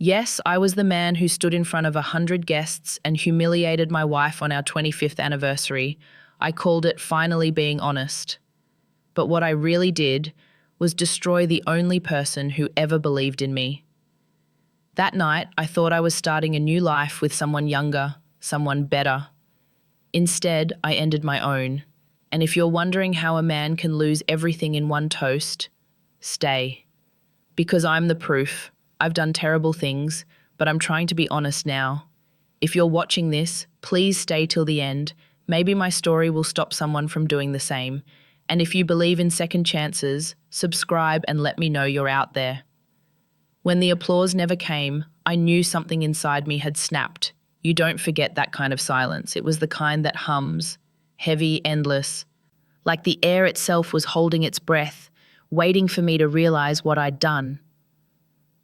Yes, I was the man who stood in front of 100 guests and humiliated my wife on our 25th anniversary. I called it finally being honest. But what I really did was destroy the only person who ever believed in me. That night, I thought I was starting a new life with someone younger, someone better. Instead, I ended my own. And if you're wondering how a man can lose everything in one toast, stay. Because I'm the proof. I've done terrible things, but I'm trying to be honest now. If you're watching this, please stay till the end. Maybe my story will stop someone from doing the same. And if you believe in second chances, subscribe and let me know you're out there. When the applause never came, I knew something inside me had snapped. You don't forget that kind of silence. It was the kind that hums, heavy, endless, like the air itself was holding its breath, waiting for me to realize what I'd done.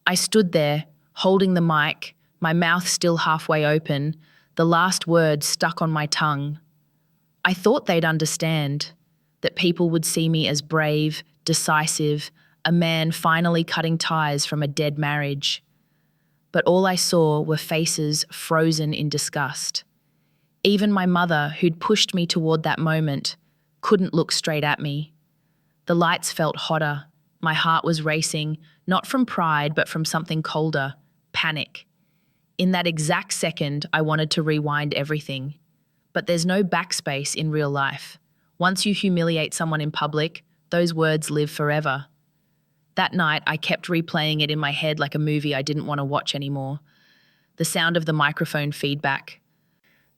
I stood there, holding the mic, my mouth still halfway open, the last word stuck on my tongue. I thought they'd understand, that people would see me as brave, decisive, a man finally cutting ties from a dead marriage. But all I saw were faces frozen in disgust. Even my mother, who'd pushed me toward that moment, couldn't look straight at me. The lights felt hotter. My heart was racing, not from pride, but from something colder, panic. In that exact second, I wanted to rewind everything. But there's no backspace in real life. Once you humiliate someone in public, those words live forever. That night, I kept replaying it in my head like a movie I didn't want to watch anymore. The sound of the microphone feedback.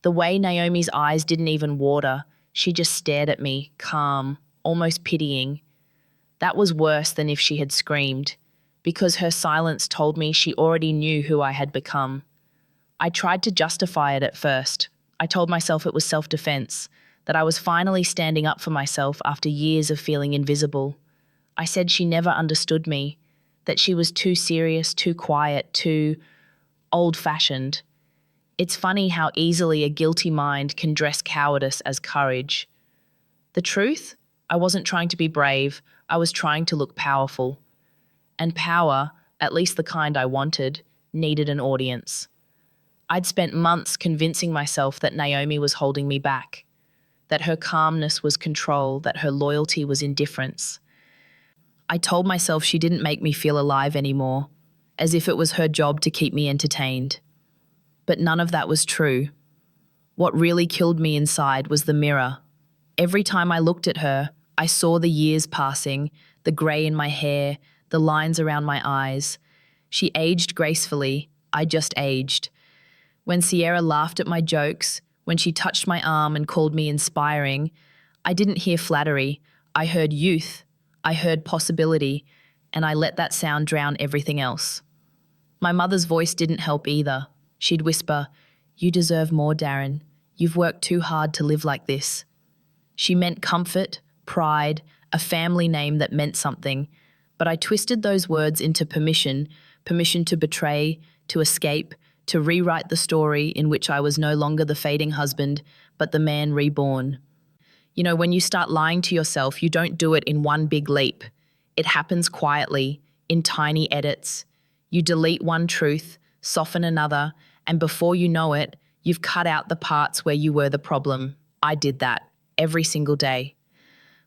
The way Naomi's eyes didn't even water. She just stared at me, calm, almost pitying. That was worse than if she had screamed, because her silence told me she already knew who I had become. I tried to justify it at first. I told myself it was self-defense, that I was finally standing up for myself after years of feeling invisible. I said she never understood me, that she was too serious, too quiet, too old-fashioned. It's funny how easily a guilty mind can dress cowardice as courage. The truth? I wasn't trying to be brave. I was trying to look powerful. And power, at least the kind I wanted, needed an audience. I'd spent months convincing myself that Naomi was holding me back, that her calmness was control, that her loyalty was indifference. I told myself she didn't make me feel alive anymore, as if it was her job to keep me entertained. But none of that was true. What really killed me inside was the mirror. Every time I looked at her, I saw the years passing, the grey in my hair, the lines around my eyes. She aged gracefully, I just aged. When Sierra laughed at my jokes, when she touched my arm and called me inspiring, I didn't hear flattery. I heard youth, I heard possibility, and I let that sound drown everything else. My mother's voice didn't help either. She'd whisper, "You deserve more, Darren. You've worked too hard to live like this." She meant comfort, pride, a family name that meant something, but I twisted those words into permission to betray, to escape, to rewrite the story in which I was no longer the fading husband, but the man reborn. You know, when you start lying to yourself, you don't do it in one big leap. It happens quietly, in tiny edits. You delete one truth, soften another, and before you know it, you've cut out the parts where you were the problem. I did that every single day.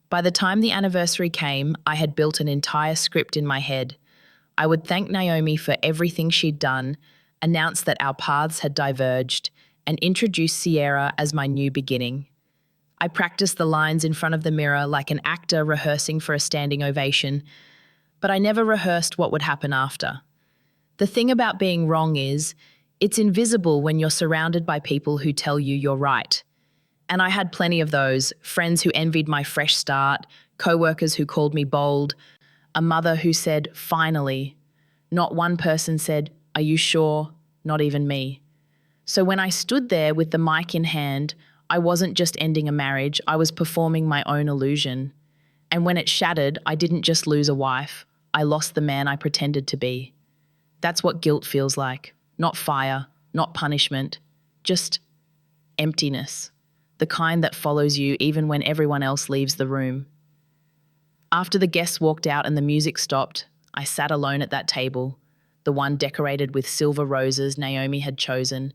By the time the anniversary came, I had built an entire script in my head. I would thank Naomi for everything she'd done, announce that our paths had diverged, and introduce Sierra as my new beginning. I practiced the lines in front of the mirror like an actor rehearsing for a standing ovation, but I never rehearsed what would happen after. The thing about being wrong is, it's invisible when you're surrounded by people who tell you you're right. And I had plenty of those, friends who envied my fresh start, co-workers who called me bold, a mother who said, "Finally." Not one person said, "Are you sure?" Not even me. So when I stood there with the mic in hand, I wasn't just ending a marriage, I was performing my own illusion. And when it shattered, I didn't just lose a wife, I lost the man I pretended to be. That's what guilt feels like. Not fire, not punishment, just emptiness. The kind that follows you even when everyone else leaves the room. After the guests walked out and the music stopped, I sat alone at that table. the one decorated with silver roses Naomi had chosen.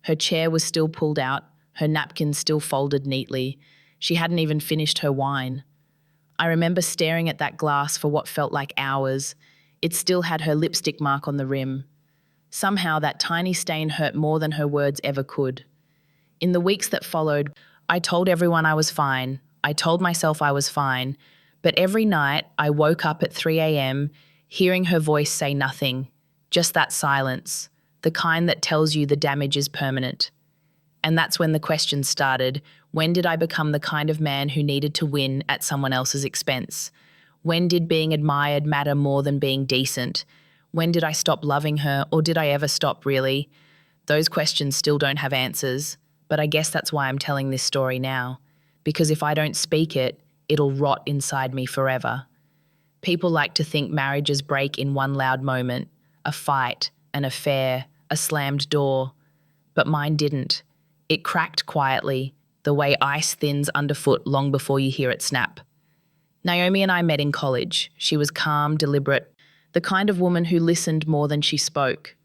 Her chair was still pulled out, her napkins still folded neatly. She hadn't even finished her wine. I remember staring at that glass for what felt like hours. It still had her lipstick mark on the rim. Somehow that tiny stain hurt more than her words ever could. In the weeks that followed, I told everyone I was fine. I told myself I was fine. But every night I woke up at 3 a.m. hearing her voice say nothing, just that silence, the kind that tells you the damage is permanent. And that's when the questions started. When did I become the kind of man who needed to win at someone else's expense? When did being admired matter more than being decent? When did I stop loving her, or did I ever stop really? Those questions still don't have answers, but I guess that's why I'm telling this story now. Because if I don't speak it, it'll rot inside me forever. People like to think marriages break in one loud moment, a fight, an affair, a slammed door. But mine didn't. It cracked quietly, the way ice thins underfoot long before you hear it snap. Naomi and I met in college. She was calm, deliberate, the kind of woman who listened more than she spoke.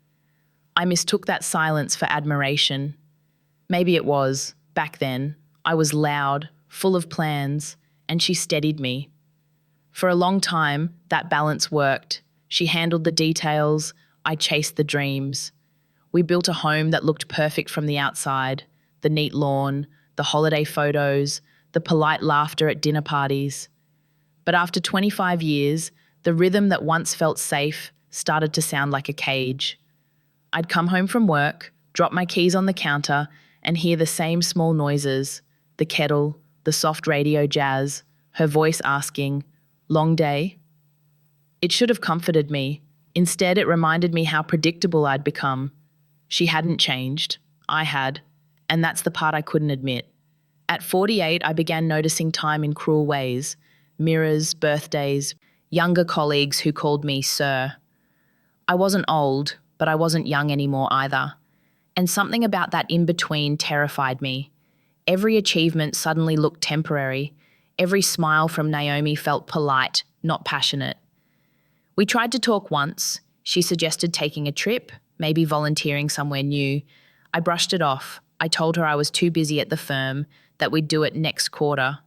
I mistook that silence for admiration. Maybe it was, back then. I was loud, full of plans, and she steadied me. For a long time, that balance worked. She handled the details, I chased the dreams. We built a home that looked perfect from the outside, the neat lawn, the holiday photos, the polite laughter at dinner parties. But after 25 years, the rhythm that once felt safe started to sound like a cage. I'd come home from work, drop my keys on the counter, and hear the same small noises, the kettle, the soft radio jazz, her voice asking, "Long day?" It should have comforted me. Instead, it reminded me how predictable I'd become. She hadn't changed. I had. And that's the part I couldn't admit. At 48, I began noticing time in cruel ways. Mirrors, birthdays, younger colleagues who called me sir. I wasn't old, but I wasn't young anymore either. And something about that in-between terrified me. Every achievement suddenly looked temporary. Every smile from Naomi felt polite, not passionate. We tried to talk once. She suggested taking a trip, maybe volunteering somewhere new. I brushed it off. I told her I was too busy at the firm, that we'd do it next quarter.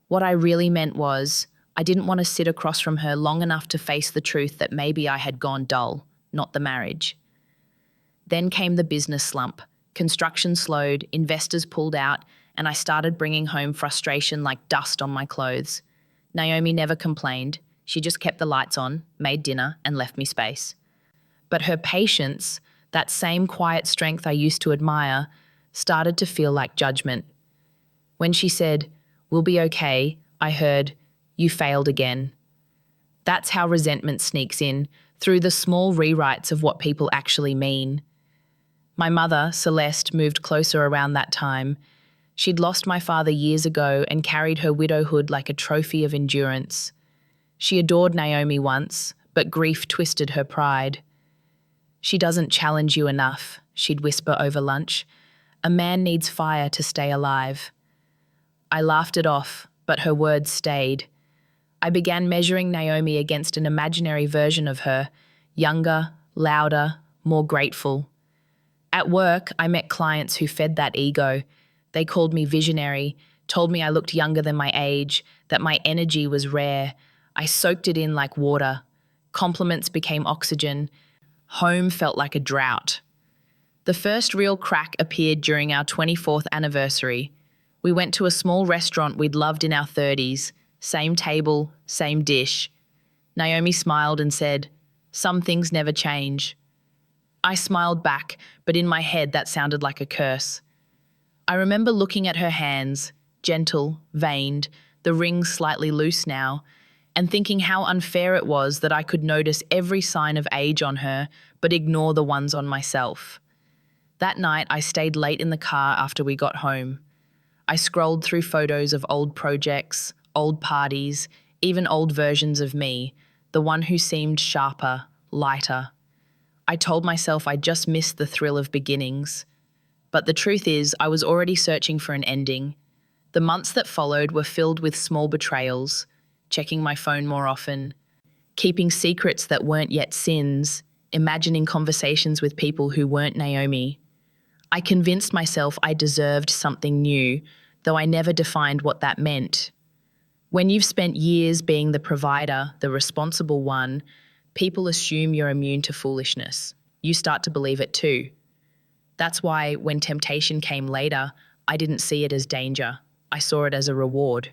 What I really meant was, I didn't want to sit across from her long enough to face the truth that maybe I had gone dull, not the marriage. Then came the business slump. Construction slowed, investors pulled out, and I started bringing home frustration like dust on my clothes. Naomi never complained. She just kept the lights on, made dinner, and left me space. But her patience, that same quiet strength I used to admire, started to feel like judgment. When she said, "We'll be okay," I heard, "You failed again." That's how resentment sneaks in, through the small rewrites of what people actually mean. My mother, Celeste, moved closer around that time. She'd lost my father years ago and carried her widowhood like a trophy of endurance. She adored Naomi once, but grief twisted her pride. "She doesn't challenge you enough," she'd whisper over lunch. "A man needs fire to stay alive." I laughed it off, but her words stayed. I began measuring Naomi against an imaginary version of her, younger, louder, more grateful. At work, I met clients who fed that ego. They called me visionary, told me I looked younger than my age, that my energy was rare. I soaked it in like water. Compliments became oxygen. Home felt like a drought. The first real crack appeared during our 24th anniversary. We went to a small restaurant we'd loved in our 30s. Same table, same dish. Naomi smiled and said, "Some things never change." I smiled back, but in my head that sounded like a curse. I remember looking at her hands, gentle, veined, the rings slightly loose now, and thinking how unfair it was that I could notice every sign of age on her, but ignore the ones on myself. That night, I stayed late in the car after we got home. I scrolled through photos of old projects, old parties, even old versions of me, the one who seemed sharper, lighter. I told myself I just missed the thrill of beginnings. But the truth is, I was already searching for an ending. The months that followed were filled with small betrayals, checking my phone more often, keeping secrets that weren't yet sins, imagining conversations with people who weren't Naomi. I convinced myself I deserved something new, though I never defined what that meant. When you've spent years being the provider, the responsible one, people assume you're immune to foolishness. You start to believe it too. That's why when temptation came later, I didn't see it as danger. I saw it as a reward.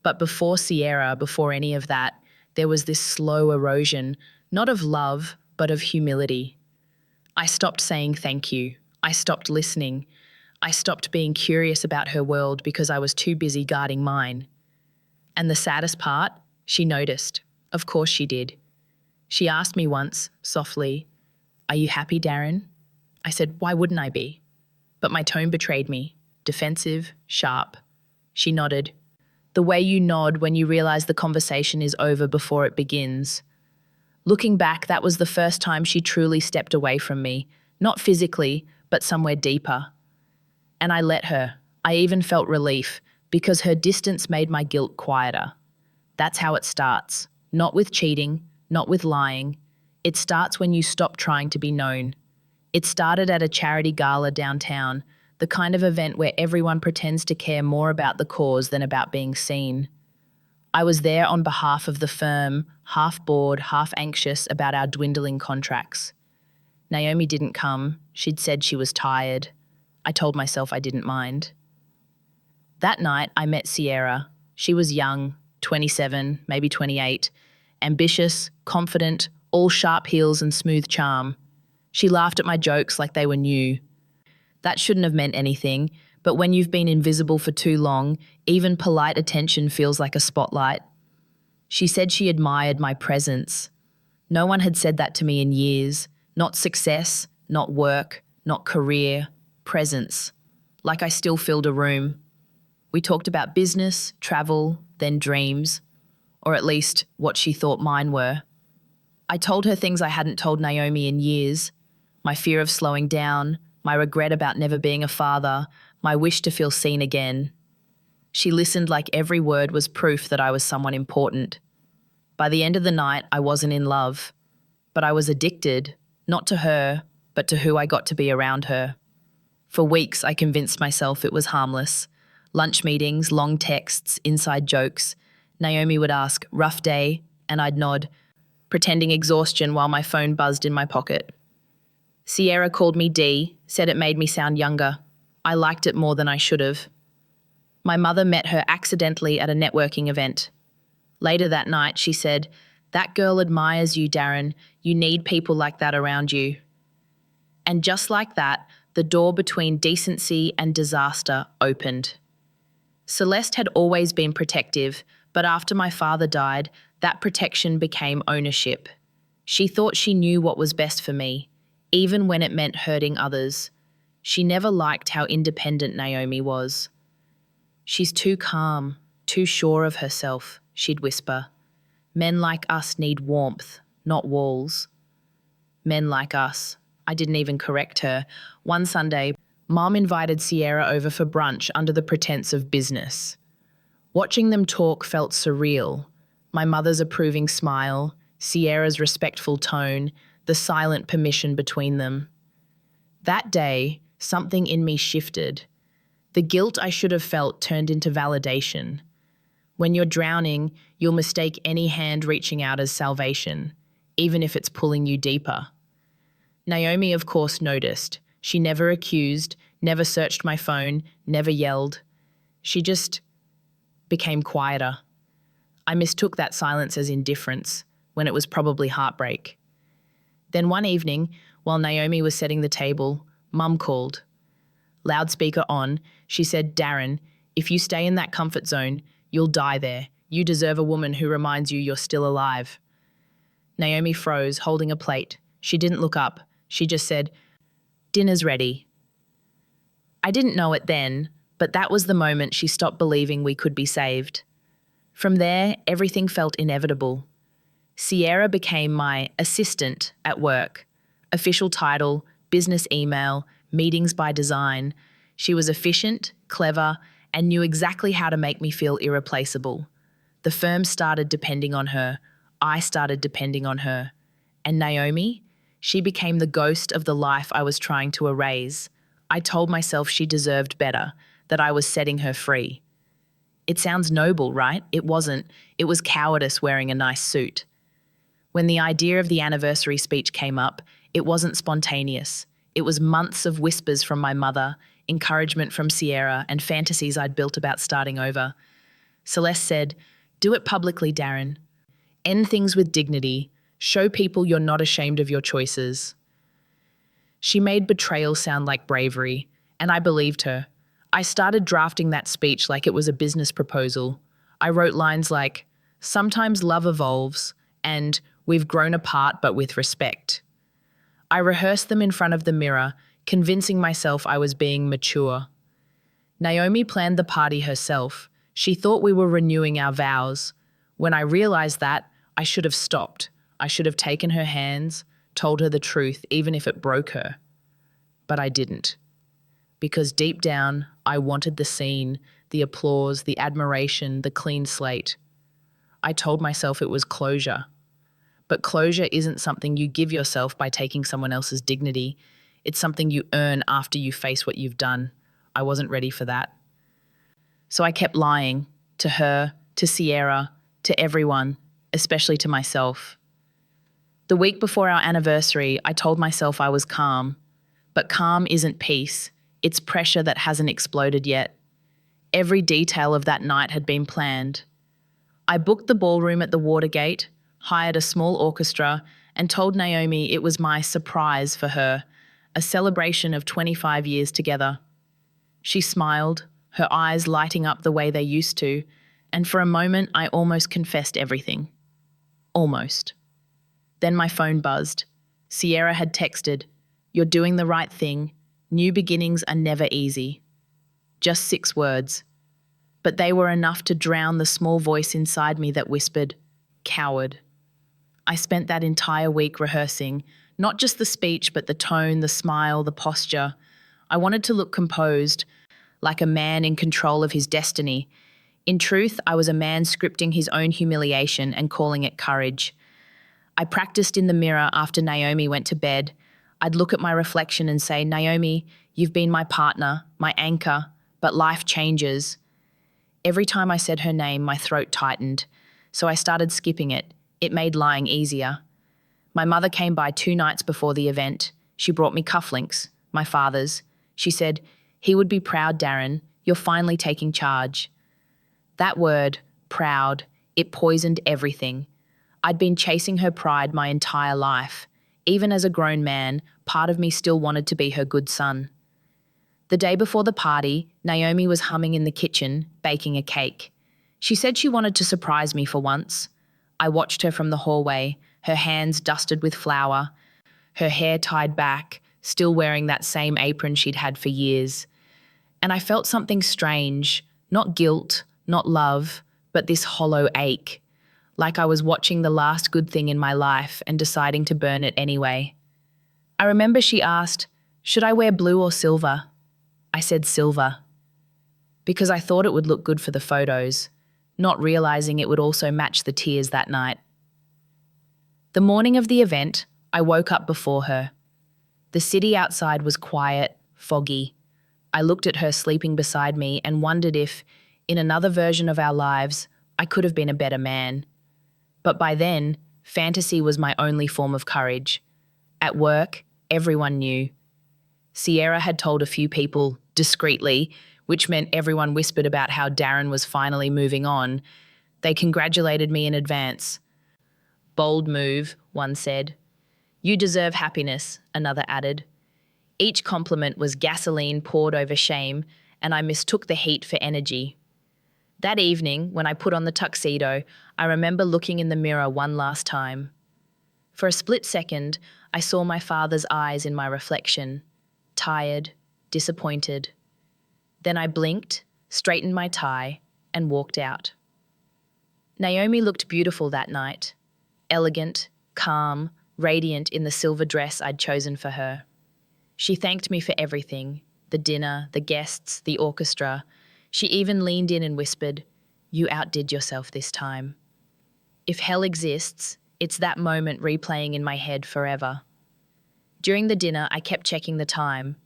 But before Sierra, before any of that, there was this slow erosion, not of love, but of humility. I stopped saying thank you. I stopped listening. I stopped being curious about her world because I was too busy guarding mine. And the saddest part, she noticed. Of course she did. She asked me once, softly, "Are you happy, Darren?" I said, "Why wouldn't I be?" But my tone betrayed me. Defensive, sharp. She nodded. The way you nod when you realize the conversation is over before it begins. Looking back, that was the first time she truly stepped away from me, not physically, but somewhere deeper. And I let her. I even felt relief, because her distance made my guilt quieter. That's how it starts. Not with cheating, not with lying. It starts when you stop trying to be known. It started at a charity gala downtown, the kind of event where everyone pretends to care more about the cause than about being seen. I was there on behalf of the firm, half bored, half anxious about our dwindling contracts. Naomi didn't come. She'd said she was tired. I told myself I didn't mind. That night, I met Sierra. She was young, 27, maybe 28, ambitious, confident, all sharp heels and smooth charm. She laughed at my jokes like they were new. That shouldn't have meant anything, but when you've been invisible for too long, even polite attention feels like a spotlight. She said she admired my presence. No one had said that to me in years. Not success, not work, not career, presence. Like I still filled a room. We talked about business, travel, then dreams, or at least what she thought mine were. I told her things I hadn't told Naomi in years. My fear of slowing down, my regret about never being a father, my wish to feel seen again. She listened like every word was proof that I was someone important. By the end of the night, I wasn't in love, but I was addicted, not to her, but to who I got to be around her. For weeks, I convinced myself it was harmless. Lunch meetings, long texts, inside jokes. Naomi would ask, "Rough day?" and I'd nod, pretending exhaustion while my phone buzzed in my pocket. Sierra called me D, said it made me sound younger. I liked it more than I should have. My mother met her accidentally at a networking event. Later that night, she said, "That girl admires you, Darren. You need people like that around you." And just like that, the door between decency and disaster opened. Celeste had always been protective, but after my father died, that protection became ownership. She thought she knew what was best for me, even when it meant hurting others. She never liked how independent Naomi was. "She's too calm, too sure of herself," she'd whisper. "Men like us need warmth, not walls." Men like us. I didn't even correct her. One Sunday, Mom invited Sierra over for brunch under the pretense of business. Watching them talk felt surreal. My mother's approving smile, Sierra's respectful tone, the silent permission between them. That day, something in me shifted. The guilt I should have felt turned into validation. When you're drowning, you'll mistake any hand reaching out as salvation, even if it's pulling you deeper. Naomi, of course, noticed. She never accused, never searched my phone, never yelled. She just became quieter. I mistook that silence as indifference, when it was probably heartbreak. Then one evening, while Naomi was setting the table, Mum called. Loudspeaker on, she said, "Darren, if you stay in that comfort zone, you'll die there. You deserve a woman who reminds you you're still alive." Naomi froze, holding a plate. She didn't look up. She just said, "Dinner's ready." I didn't know it then, but that was the moment she stopped believing we could be saved. From there, everything felt inevitable. Sierra became my assistant at work. Official title, business email, meetings by design. She was efficient, clever, and knew exactly how to make me feel irreplaceable. The firm started depending on her. I started depending on her. And Naomi? She became the ghost of the life I was trying to erase. I told myself she deserved better, that I was setting her free. It sounds noble, right? It wasn't. It was cowardice wearing a nice suit. When the idea of the anniversary speech came up, it wasn't spontaneous. It was months of whispers from my mother, encouragement from Sierra, and fantasies I'd built about starting over. Celeste said, "Do it publicly, Darren. End things with dignity. Show people you're not ashamed of your choices." She made betrayal sound like bravery, and I believed her. I started drafting that speech like it was a business proposal. I wrote lines like, "Sometimes love evolves," and "We've grown apart but with respect." I rehearsed them in front of the mirror, convincing myself I was being mature. Naomi planned the party herself. She thought we were renewing our vows. When I realized that, I should have stopped. I should have taken her hands, told her the truth, even if it broke her. But I didn't. Because deep down, I wanted the scene, the applause, the admiration, the clean slate. I told myself it was closure. But closure isn't something you give yourself by taking someone else's dignity. It's something you earn after you face what you've done. I wasn't ready for that. So I kept lying, to her, to Sierra, to everyone, especially to myself. The week before our anniversary, I told myself I was calm. But calm isn't peace. It's pressure that hasn't exploded yet. Every detail of that night had been planned. I booked the ballroom at the Watergate, hired a small orchestra, and told Naomi it was my surprise for her, a celebration of 25 years together. She smiled, her eyes lighting up the way they used to, and for a moment I almost confessed everything. Almost. Then my phone buzzed. Sierra had texted, "You're doing the right thing. New beginnings are never easy." Just 6 words. But they were enough to drown the small voice inside me that whispered, "Coward." I spent that entire week rehearsing, not just the speech, but the tone, the smile, the posture. I wanted to look composed, like a man in control of his destiny. In truth, I was a man scripting his own humiliation and calling it courage. I practiced in the mirror after Naomi went to bed. I'd look at my reflection and say, "Naomi, you've been my partner, my anchor, but life changes." Every time I said her name, my throat tightened, so I started skipping it. It made lying easier. My mother came by 2 nights before the event. She brought me cufflinks, my father's. She said, "He would be proud, Darren. You're finally taking charge." That word, proud, it poisoned everything. I'd been chasing her pride my entire life. Even as a grown man, part of me still wanted to be her good son. The day before the party, Naomi was humming in the kitchen, baking a cake. She said she wanted to surprise me for once. I watched her from the hallway, her hands dusted with flour, her hair tied back, still wearing that same apron she'd had for years. And I felt something strange, not guilt, not love, but this hollow ache, like I was watching the last good thing in my life and deciding to burn it anyway. I remember she asked, "Should I wear blue or silver?" I said silver, because I thought it would look good for the photos, not realizing it would also match the tears that night. The morning of the event, I woke up before her. The city outside was quiet, foggy. I looked at her sleeping beside me and wondered if, in another version of our lives, I could have been a better man. But by then, fantasy was my only form of courage. At work, everyone knew. Sierra had told a few people, discreetly, which meant everyone whispered about how Darren was finally moving on. They congratulated me in advance. "Bold move," one said. "You deserve happiness," another added. Each compliment was gasoline poured over shame, and I mistook the heat for energy. That evening, when I put on the tuxedo, I remember looking in the mirror one last time. For a split second, I saw my father's eyes in my reflection, tired, disappointed. Then I blinked, straightened my tie, and walked out. Naomi looked beautiful that night, elegant, calm, radiant in the silver dress I'd chosen for her. She thanked me for everything, the dinner, the guests, the orchestra. She even leaned in and whispered, "You outdid yourself this time." If hell exists, it's that moment replaying in my head forever. During the dinner, I kept checking the time.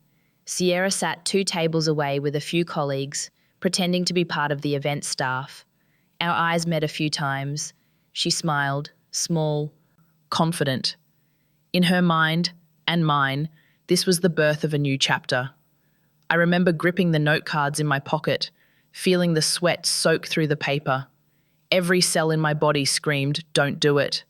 Sierra sat 2 tables away with a few colleagues, pretending to be part of the event staff. Our eyes met a few times. She smiled, small, confident. In her mind, and mine, this was the birth of a new chapter. I remember gripping the note cards in my pocket, feeling the sweat soak through the paper. Every cell in my body screamed, "Don't do it."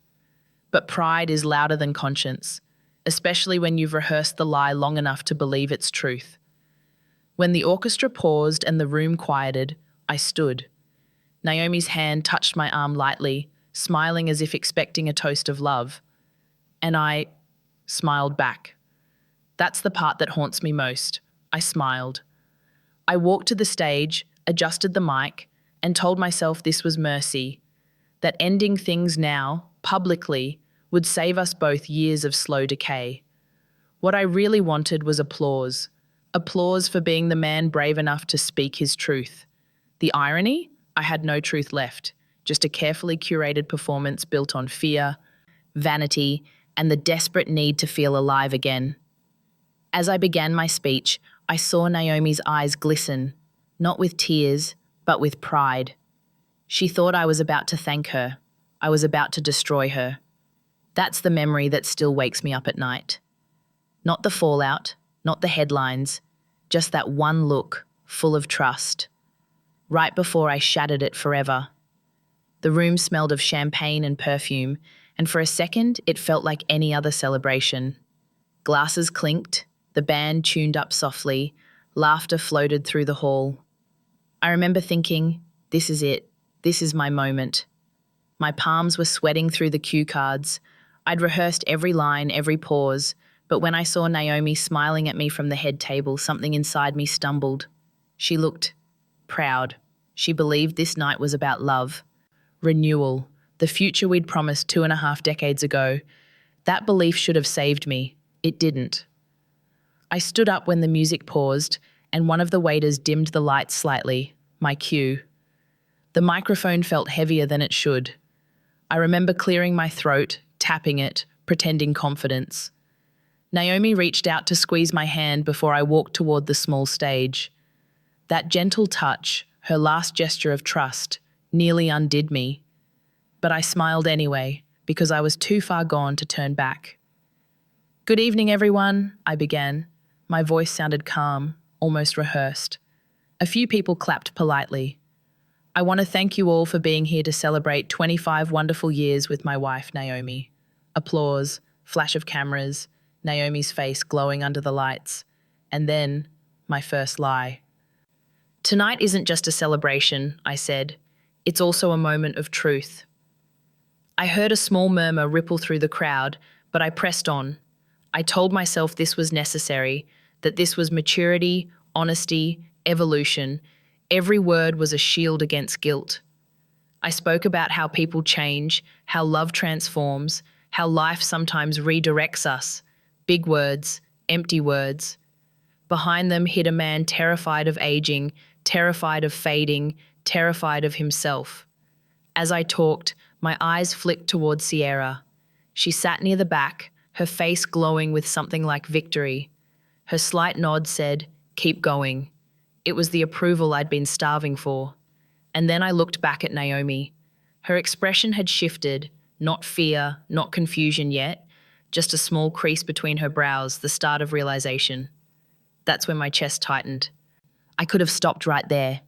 But pride is louder than conscience, especially when you've rehearsed the lie long enough to believe its truth. When the orchestra paused and the room quieted, I stood. Naomi's hand touched my arm lightly, smiling as if expecting a toast of love. And I smiled back. That's the part that haunts me most. I smiled. I walked to the stage, adjusted the mic, and told myself this was mercy, that ending things now, publicly, would save us both years of slow decay. What I really wanted was applause. Applause for being the man brave enough to speak his truth. The irony? I had no truth left, just a carefully curated performance built on fear, vanity, and the desperate need to feel alive again. As I began my speech, I saw Naomi's eyes glisten, not with tears, but with pride. She thought I was about to thank her. I was about to destroy her. That's the memory that still wakes me up at night. Not the fallout, not the headlines, just that one look, full of trust. Right before I shattered it forever. The room smelled of champagne and perfume, and for a second it felt like any other celebration. Glasses clinked, the band tuned up softly, laughter floated through the hall. I remember thinking, this is it, this is my moment. My palms were sweating through the cue cards. I'd rehearsed every line, every pause, but when I saw Naomi smiling at me from the head table, something inside me stumbled. She looked proud. She believed this night was about love, renewal, the future we'd promised 2.5 decades ago. That belief should have saved me. It didn't. I stood up when the music paused, and one of the waiters dimmed the lights slightly, my cue. The microphone felt heavier than it should. I remember clearing my throat, tapping it, pretending confidence. Naomi reached out to squeeze my hand before I walked toward the small stage. That gentle touch, her last gesture of trust, nearly undid me. But I smiled anyway, because I was too far gone to turn back. "Good evening, everyone," I began. My voice sounded calm, almost rehearsed. A few people clapped politely. "I want to thank you all for being here to celebrate 25 wonderful years with my wife, Naomi." Applause, flash of cameras, Naomi's face glowing under the lights. And then, my first lie. "Tonight isn't just a celebration," I said. "It's also a moment of truth." I heard a small murmur ripple through the crowd, but I pressed on. I told myself this was necessary, that this was maturity, honesty, evolution. Every word was a shield against guilt. I spoke about how people change, how love transforms, how life sometimes redirects us. Big words, empty words. Behind them hid a man terrified of aging, terrified of fading, terrified of himself. As I talked, my eyes flicked toward Sierra. She sat near the back, her face glowing with something like victory. Her slight nod said, "Keep going." It was the approval I'd been starving for. And then I looked back at Naomi. Her expression had shifted, not fear, not confusion yet, just a small crease between her brows, the start of realization. That's when my chest tightened. I could have stopped right there.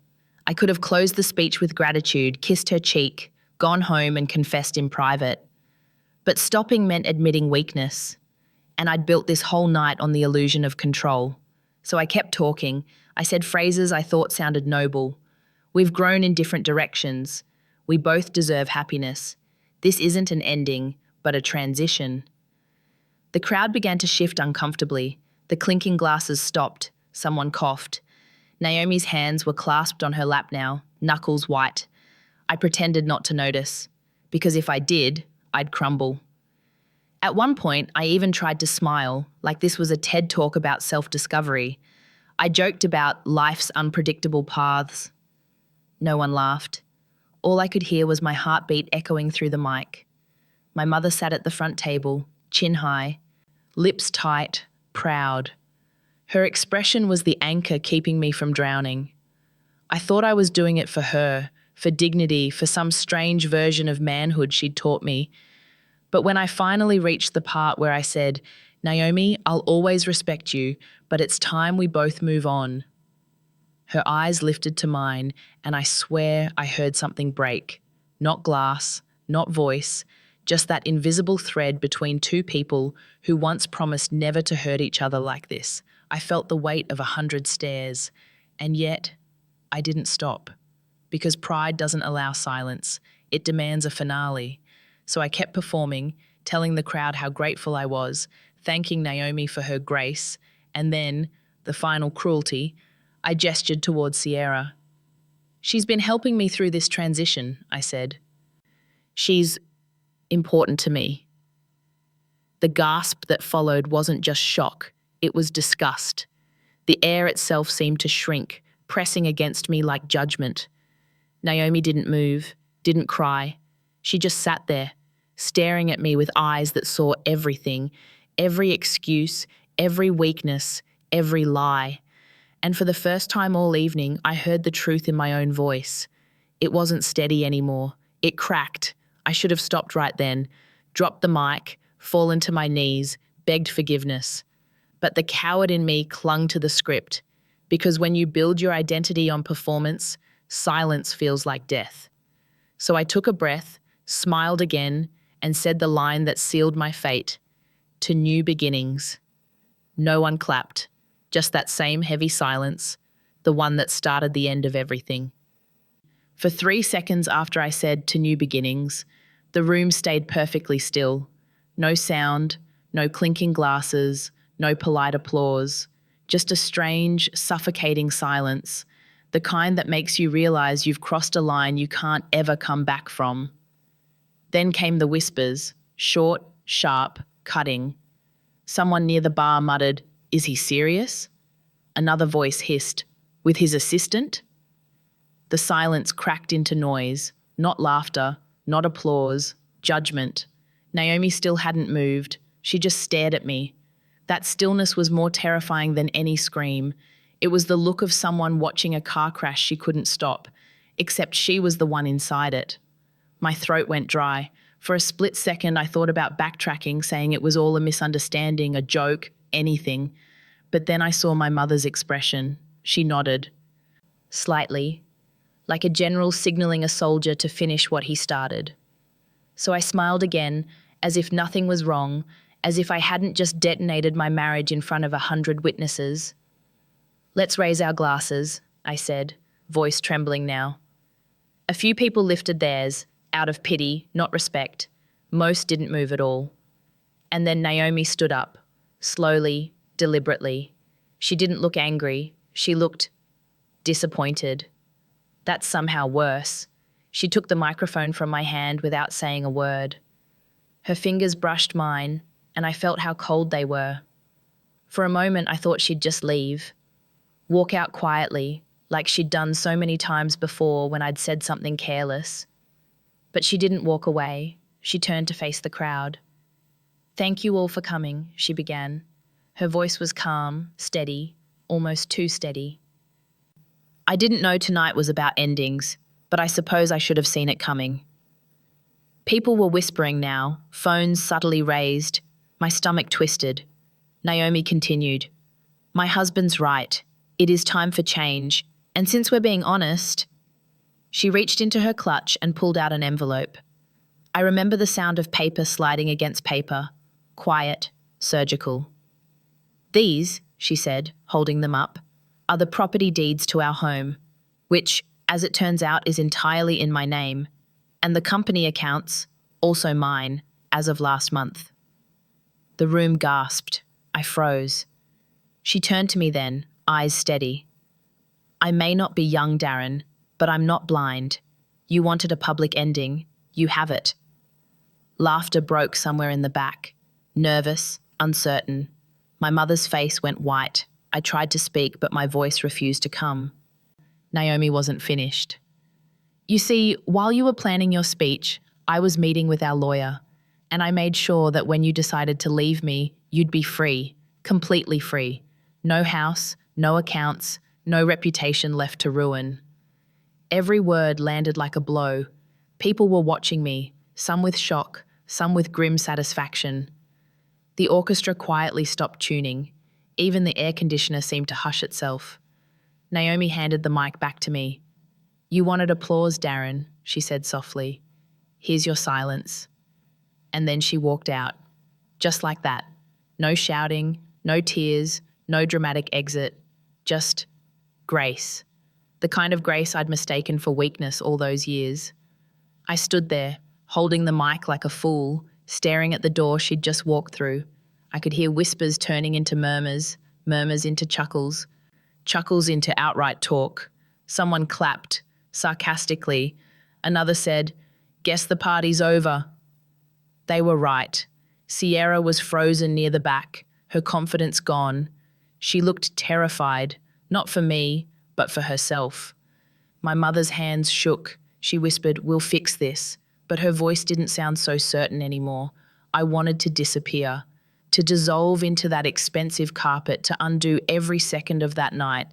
I could have closed the speech with gratitude, kissed her cheek, gone home and confessed in private. But stopping meant admitting weakness. And I'd built this whole night on the illusion of control. So I kept talking. I said phrases I thought sounded noble. We've grown in different directions. We both deserve happiness. This isn't an ending, but a transition. The crowd began to shift uncomfortably. The clinking glasses stopped. Someone coughed. Naomi's hands were clasped on her lap now, knuckles white. I pretended not to notice, because if I did, I'd crumble. At one point, I even tried to smile, like this was a TED talk about self-discovery. I joked about life's unpredictable paths. No one laughed. All I could hear was my heartbeat echoing through the mic. My mother sat at the front table, chin high. lips tight, proud. Her expression was the anchor keeping me from drowning. I thought I was doing it for her, for dignity, for some strange version of manhood she'd taught me. But when I finally reached the part where I said, "Naomi, I'll always respect you, but it's time we both move on," her eyes lifted to mine, and I swear I heard something break. Not glass, not voice, just that invisible thread between two people who once promised never to hurt each other like this. I felt the weight of 100 stares, and yet I didn't stop. Because pride doesn't allow silence, it demands a finale. So I kept performing, telling the crowd how grateful I was, thanking Naomi for her grace, and then, the final cruelty, I gestured towards Sierra. "She's been helping me through this transition," I said. "She's important to me." The gasp that followed wasn't just shock, it was disgust. The air itself seemed to shrink, pressing against me like judgment. Naomi didn't move, didn't cry. She just sat there, staring at me with eyes that saw everything, every excuse, every weakness, every lie. And for the first time all evening, I heard the truth in my own voice. It wasn't steady anymore. It cracked. I should have stopped right then, dropped the mic, fallen to my knees, begged forgiveness. But the coward in me clung to the script, because when you build your identity on performance, silence feels like death. So I took a breath, smiled again, and said the line that sealed my fate. "To new beginnings." No one clapped, just that same heavy silence, the one that started the end of everything. For 3 seconds after I said "to new beginnings," the room stayed perfectly still. No sound, no clinking glasses, no polite applause, just a strange, suffocating silence, the kind that makes you realize you've crossed a line you can't ever come back from. Then came the whispers, short, sharp, cutting. Someone near the bar muttered, "Is he serious?" Another voice hissed, "With his assistant?" The silence cracked into noise, not laughter, not applause, judgment. Naomi still hadn't moved. She just stared at me. That stillness was more terrifying than any scream. It was the look of someone watching a car crash she couldn't stop, except she was the one inside it. My throat went dry. For a split second, I thought about backtracking, saying it was all a misunderstanding, a joke, anything. But then I saw my mother's expression. She nodded. Slightly, like a general signaling a soldier to finish what he started. So I smiled again, as if nothing was wrong, as if I hadn't just detonated my marriage in front of 100 witnesses. "Let's raise our glasses," I said, voice trembling now. A few people lifted theirs, out of pity, not respect. Most didn't move at all. And then Naomi stood up, slowly, deliberately. She didn't look angry. She looked disappointed. That's somehow worse. She took the microphone from my hand without saying a word. Her fingers brushed mine, and I felt how cold they were. For a moment, I thought she'd just leave, walk out quietly, like she'd done so many times before when I'd said something careless. But she didn't walk away. She turned to face the crowd. "Thank you all for coming," she began. Her voice was calm, steady, almost too steady. "I didn't know tonight was about endings, but I suppose I should have seen it coming." People were whispering now, phones subtly raised. My stomach twisted. Naomi continued, "My husband's right. It is time for change. And since we're being honest..." She reached into her clutch and pulled out an envelope. I remember the sound of paper sliding against paper, quiet, surgical. "These," she said, holding them up, "are the property deeds to our home, which, as it turns out, is entirely in my name, and the company accounts, also mine, as of last month." The room gasped. I froze. She turned to me then, eyes steady. "I may not be young, Darren, but I'm not blind. You wanted a public ending. You have it." Laughter broke somewhere in the back. Nervous, uncertain. My mother's face went white. I tried to speak, but my voice refused to come. Naomi wasn't finished. "You see, while you were planning your speech, I was meeting with our lawyer, and I made sure that when you decided to leave me, You'd be free, completely free. No house, no accounts, no reputation left to ruin. Every word landed like a blow. People were watching me, some with shock, some with grim satisfaction. The orchestra quietly stopped tuning. Even the air conditioner seemed to hush itself. Naomi handed the mic back to me. "You wanted applause, Darren," she said softly. "Here's your silence." And then she walked out. Just like that. No shouting, no tears, no dramatic exit. Just grace. The kind of grace I'd mistaken for weakness all those years. I stood there, holding the mic like a fool, staring at the door she'd just walked through. I could hear whispers turning into murmurs, murmurs into chuckles, chuckles into outright talk. Someone clapped, sarcastically. Another said, "Guess the party's over." They were right. Sierra was frozen near the back, her confidence gone. She looked terrified, not for me, but for herself. My mother's hands shook. She whispered, "We'll fix this." But her voice didn't sound so certain anymore. I wanted to disappear, to dissolve into that expensive carpet, to undo every second of that night.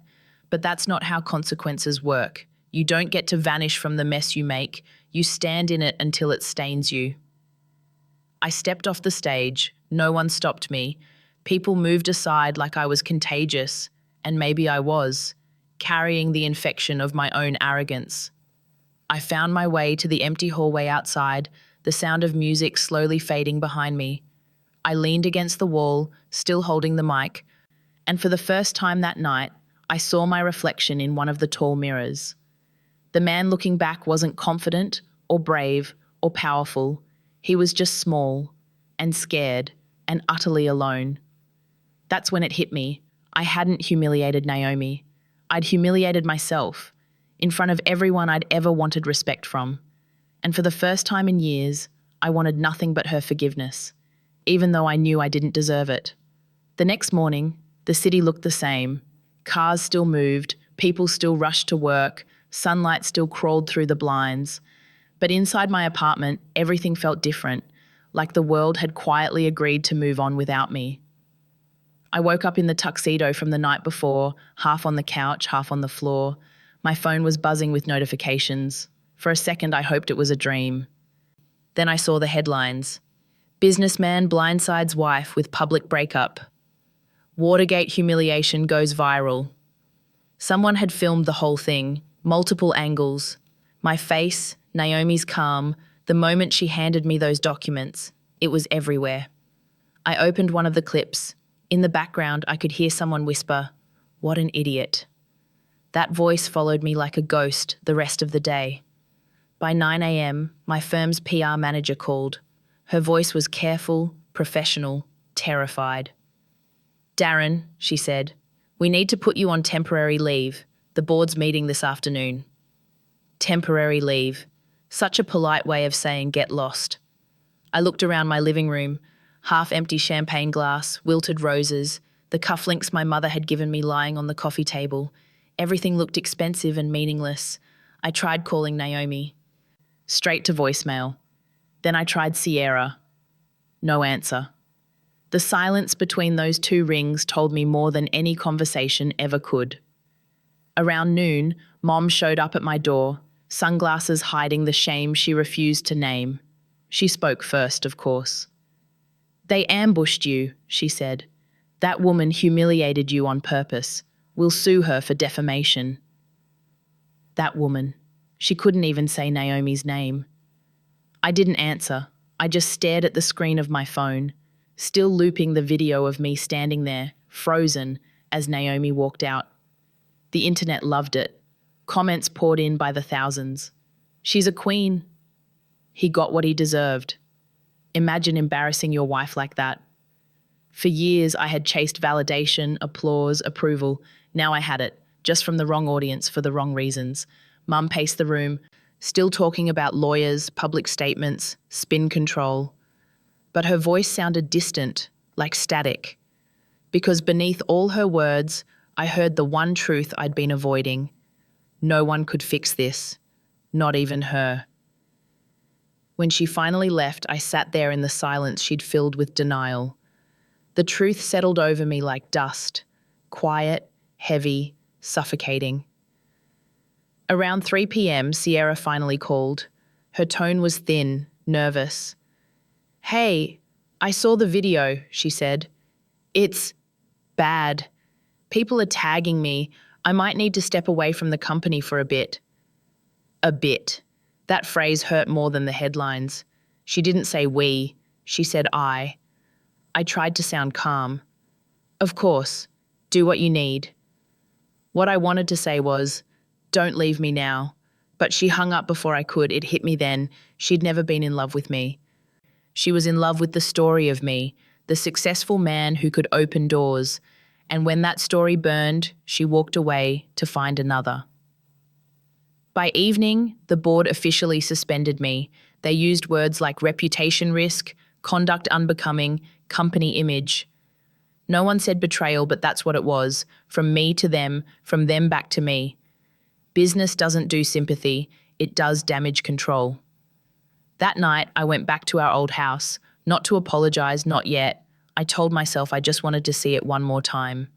But that's not how consequences work. You don't get to vanish from the mess you make. You stand in it until it stains you. I stepped off the stage. No one stopped me. People moved aside like I was contagious, and maybe I was, carrying the infection of my own arrogance. I found my way to the empty hallway outside, the sound of music slowly fading behind me. I leaned against the wall, still holding the mic, and for the first time that night, I saw my reflection in one of the tall mirrors. The man looking back wasn't confident or brave or powerful. He was just small and scared and utterly alone. That's when it hit me. I hadn't humiliated Naomi. I'd humiliated myself in front of everyone I'd ever wanted respect from. And for the first time in years, I wanted nothing but her forgiveness, even though I knew I didn't deserve it. The next morning, the city looked the same. Cars still moved, people still rushed to work, sunlight still crawled through the blinds. But inside my apartment, everything felt different, like the world had quietly agreed to move on without me. I woke up in the tuxedo from the night before, half on the couch, half on the floor. My phone was buzzing with notifications. For a second, I hoped it was a dream. Then I saw the headlines. Businessman blindsides wife with public breakup. Watergate humiliation goes viral. Someone had filmed the whole thing, multiple angles. My face, Naomi's calm, the moment she handed me those documents. It was everywhere. I opened one of the clips. In the background, I could hear someone whisper, "What an idiot." That voice followed me like a ghost the rest of the day. By 9 a.m., my firm's PR manager called. Her voice was careful, professional, terrified. "Darren," she said, "we need to put you on temporary leave. The board's meeting this afternoon." Temporary leave. Such a polite way of saying get lost. I looked around my living room, half-empty champagne glass, wilted roses, the cufflinks my mother had given me lying on the coffee table. Everything looked expensive and meaningless. I tried calling Naomi. Straight to voicemail. Then I tried Sierra. No answer. The silence between those two rings told me more than any conversation ever could. Around noon, Mom showed up at my door, sunglasses hiding the shame she refused to name. She spoke first, of course. "They ambushed you," she said. "That woman humiliated you on purpose. We'll sue her for defamation." That woman. She couldn't even say Naomi's name. I didn't answer. I just stared at the screen of my phone, still looping the video of me standing there, frozen, as Naomi walked out. The internet loved it. Comments poured in by the thousands. "She's a queen." He got what he deserved. Imagine embarrassing your wife like that. For years, I had chased validation, applause, approval. Now I had it, just from the wrong audience for the wrong reasons. Mum paced the room, still talking about lawyers, public statements, spin control. But her voice sounded distant, like static. Because beneath all her words, I heard the one truth I'd been avoiding. No one could fix this, not even her. When she finally left, I sat there in the silence she'd filled with denial. The truth settled over me like dust, quiet, heavy, suffocating. Around 3 p.m., Sierra finally called. Her tone was thin, nervous. "Hey, I saw the video," she said. "It's bad. People are tagging me. I might need to step away from the company for a bit." A bit. That phrase hurt more than the headlines. She didn't say we, she said I. I tried to sound calm. "Of course, do what you need." What I wanted to say was, "Don't leave me now." But she hung up before I could. It hit me then. She'd never been in love with me. She was in love with the story of me, the successful man who could open doors. And when that story burned, she walked away to find another. By evening, the board officially suspended me. They used words like reputation risk, conduct unbecoming, company image. No one said betrayal, but that's what it was. From me to them, from them back to me. Business doesn't do sympathy, it does damage control. That night, I went back to our old house, not to apologize, not yet. I told myself I just wanted to see it one more time.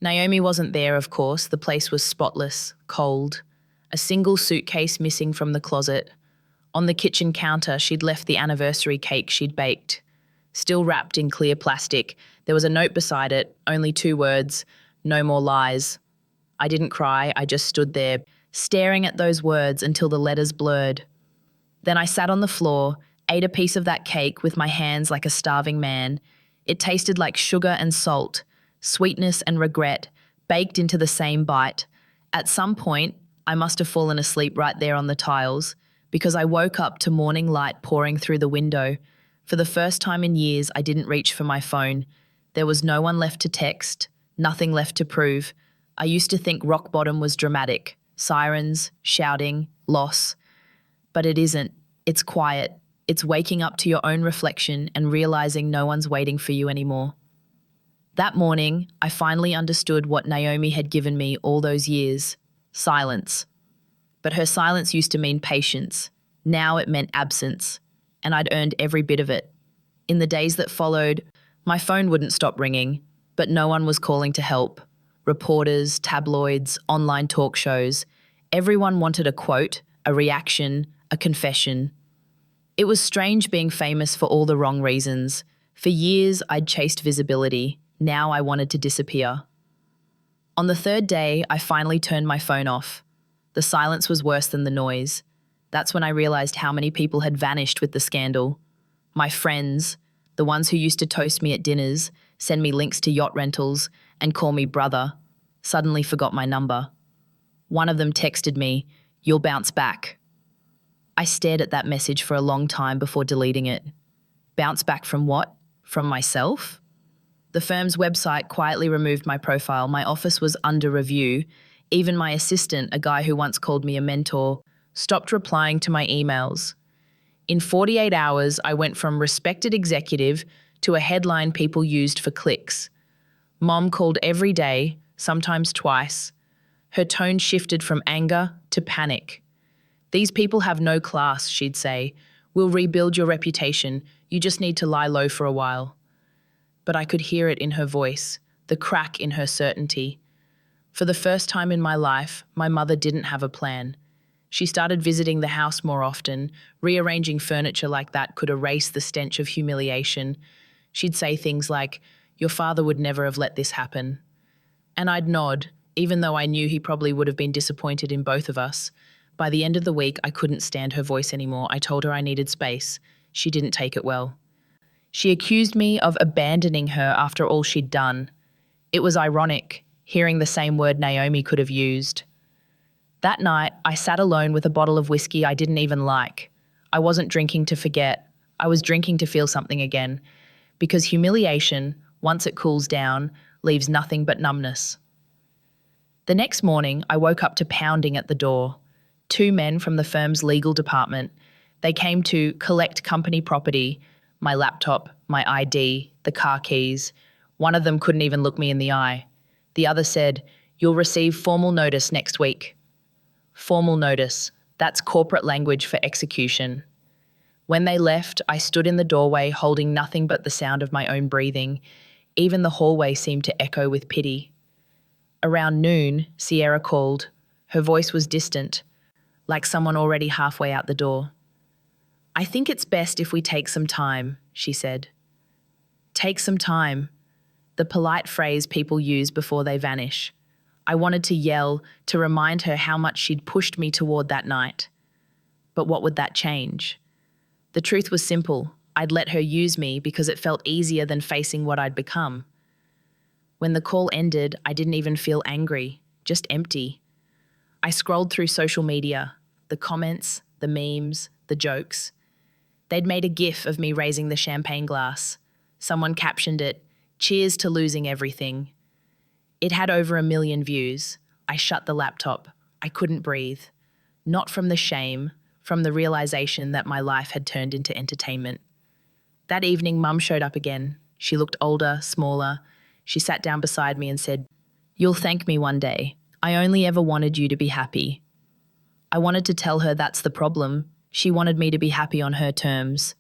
Naomi wasn't there, of course. The place was spotless, cold. A single suitcase missing from the closet. On the kitchen counter, she'd left the anniversary cake she'd baked. Still wrapped in clear plastic, there was a note beside it, only 2 words, "No more lies." I didn't cry, I just stood there, staring at those words until the letters blurred. Then I sat on the floor, ate a piece of that cake with my hands like a starving man. It tasted like sugar and salt, sweetness and regret, baked into the same bite. At some point, I must have fallen asleep right there on the tiles, because I woke up to morning light pouring through the window. For the first time in years, I didn't reach for my phone. There was no one left to text, nothing left to prove. I used to think rock bottom was dramatic, sirens, shouting, loss. But it isn't. It's quiet. It's waking up to your own reflection and realizing no one's waiting for you anymore. That morning, I finally understood what Naomi had given me all those years: silence. But her silence used to mean patience. Now it meant absence, and I'd earned every bit of it. In the days that followed, my phone wouldn't stop ringing, but no one was calling to help. Reporters, tabloids, online talk shows. Everyone wanted a quote, a reaction, a confession. It was strange being famous for all the wrong reasons. For years, I'd chased visibility. Now I wanted to disappear. On the 3rd day, I finally turned my phone off. The silence was worse than the noise. That's when I realized how many people had vanished with the scandal. My friends, the ones who used to toast me at dinners, send me links to yacht rentals, and call me brother, suddenly forgot my number. One of them texted me, "You'll bounce back." I stared at that message for a long time before deleting it. Bounce back from what? From myself? The firm's website quietly removed my profile. My office was under review. Even my assistant, a guy who once called me a mentor, stopped replying to my emails. In 48 hours, I went from respected executive to a headline people used for clicks. Mom called every day, sometimes twice. Her tone shifted from anger to panic. "These people have no class," she'd say. "We'll rebuild your reputation. You just need to lie low for a while." But I could hear it in her voice, the crack in her certainty. For the first time in my life, my mother didn't have a plan. She started visiting the house more often. Rearranging furniture like that could erase the stench of humiliation. She'd say things like, "Your father would never have let this happen." And I'd nod, even though I knew he probably would have been disappointed in both of us. By the end of the week, I couldn't stand her voice anymore. I told her I needed space. She didn't take it well. She accused me of abandoning her after all she'd done. It was ironic, hearing the same word Naomi could have used. That night, I sat alone with a bottle of whiskey I didn't even like. I wasn't drinking to forget. I was drinking to feel something again. Because humiliation, once it cools down, leaves nothing but numbness. The next morning, I woke up to pounding at the door. 2 men from the firm's legal department. They came to collect company property, my laptop, my ID, the car keys. One of them couldn't even look me in the eye. The other said, "You'll receive formal notice next week." Formal notice. That's corporate language for execution. When they left, I stood in the doorway holding nothing but the sound of my own breathing. Even the hallway seemed to echo with pity. Around noon, Sierra called. Her voice was distant, like someone already halfway out the door. "I think it's best if we take some time," she said. Take some time. The polite phrase people use before they vanish. I wanted to yell, to remind her how much she'd pushed me toward that night. But what would that change? The truth was simple. I'd let her use me because it felt easier than facing what I'd become. When the call ended, I didn't even feel angry, just empty. I scrolled through social media, the comments, the memes, the jokes. They'd made a gif of me raising the champagne glass. Someone captioned it, "Cheers to losing everything." It had over 1 million views. I shut the laptop. I couldn't breathe. Not from the shame, from the realization that my life had turned into entertainment. That evening, Mum showed up again. She looked older, smaller. She sat down beside me and said, "You'll thank me one day. I only ever wanted you to be happy." I wanted to tell her that's the problem. She wanted me to be happy on her terms.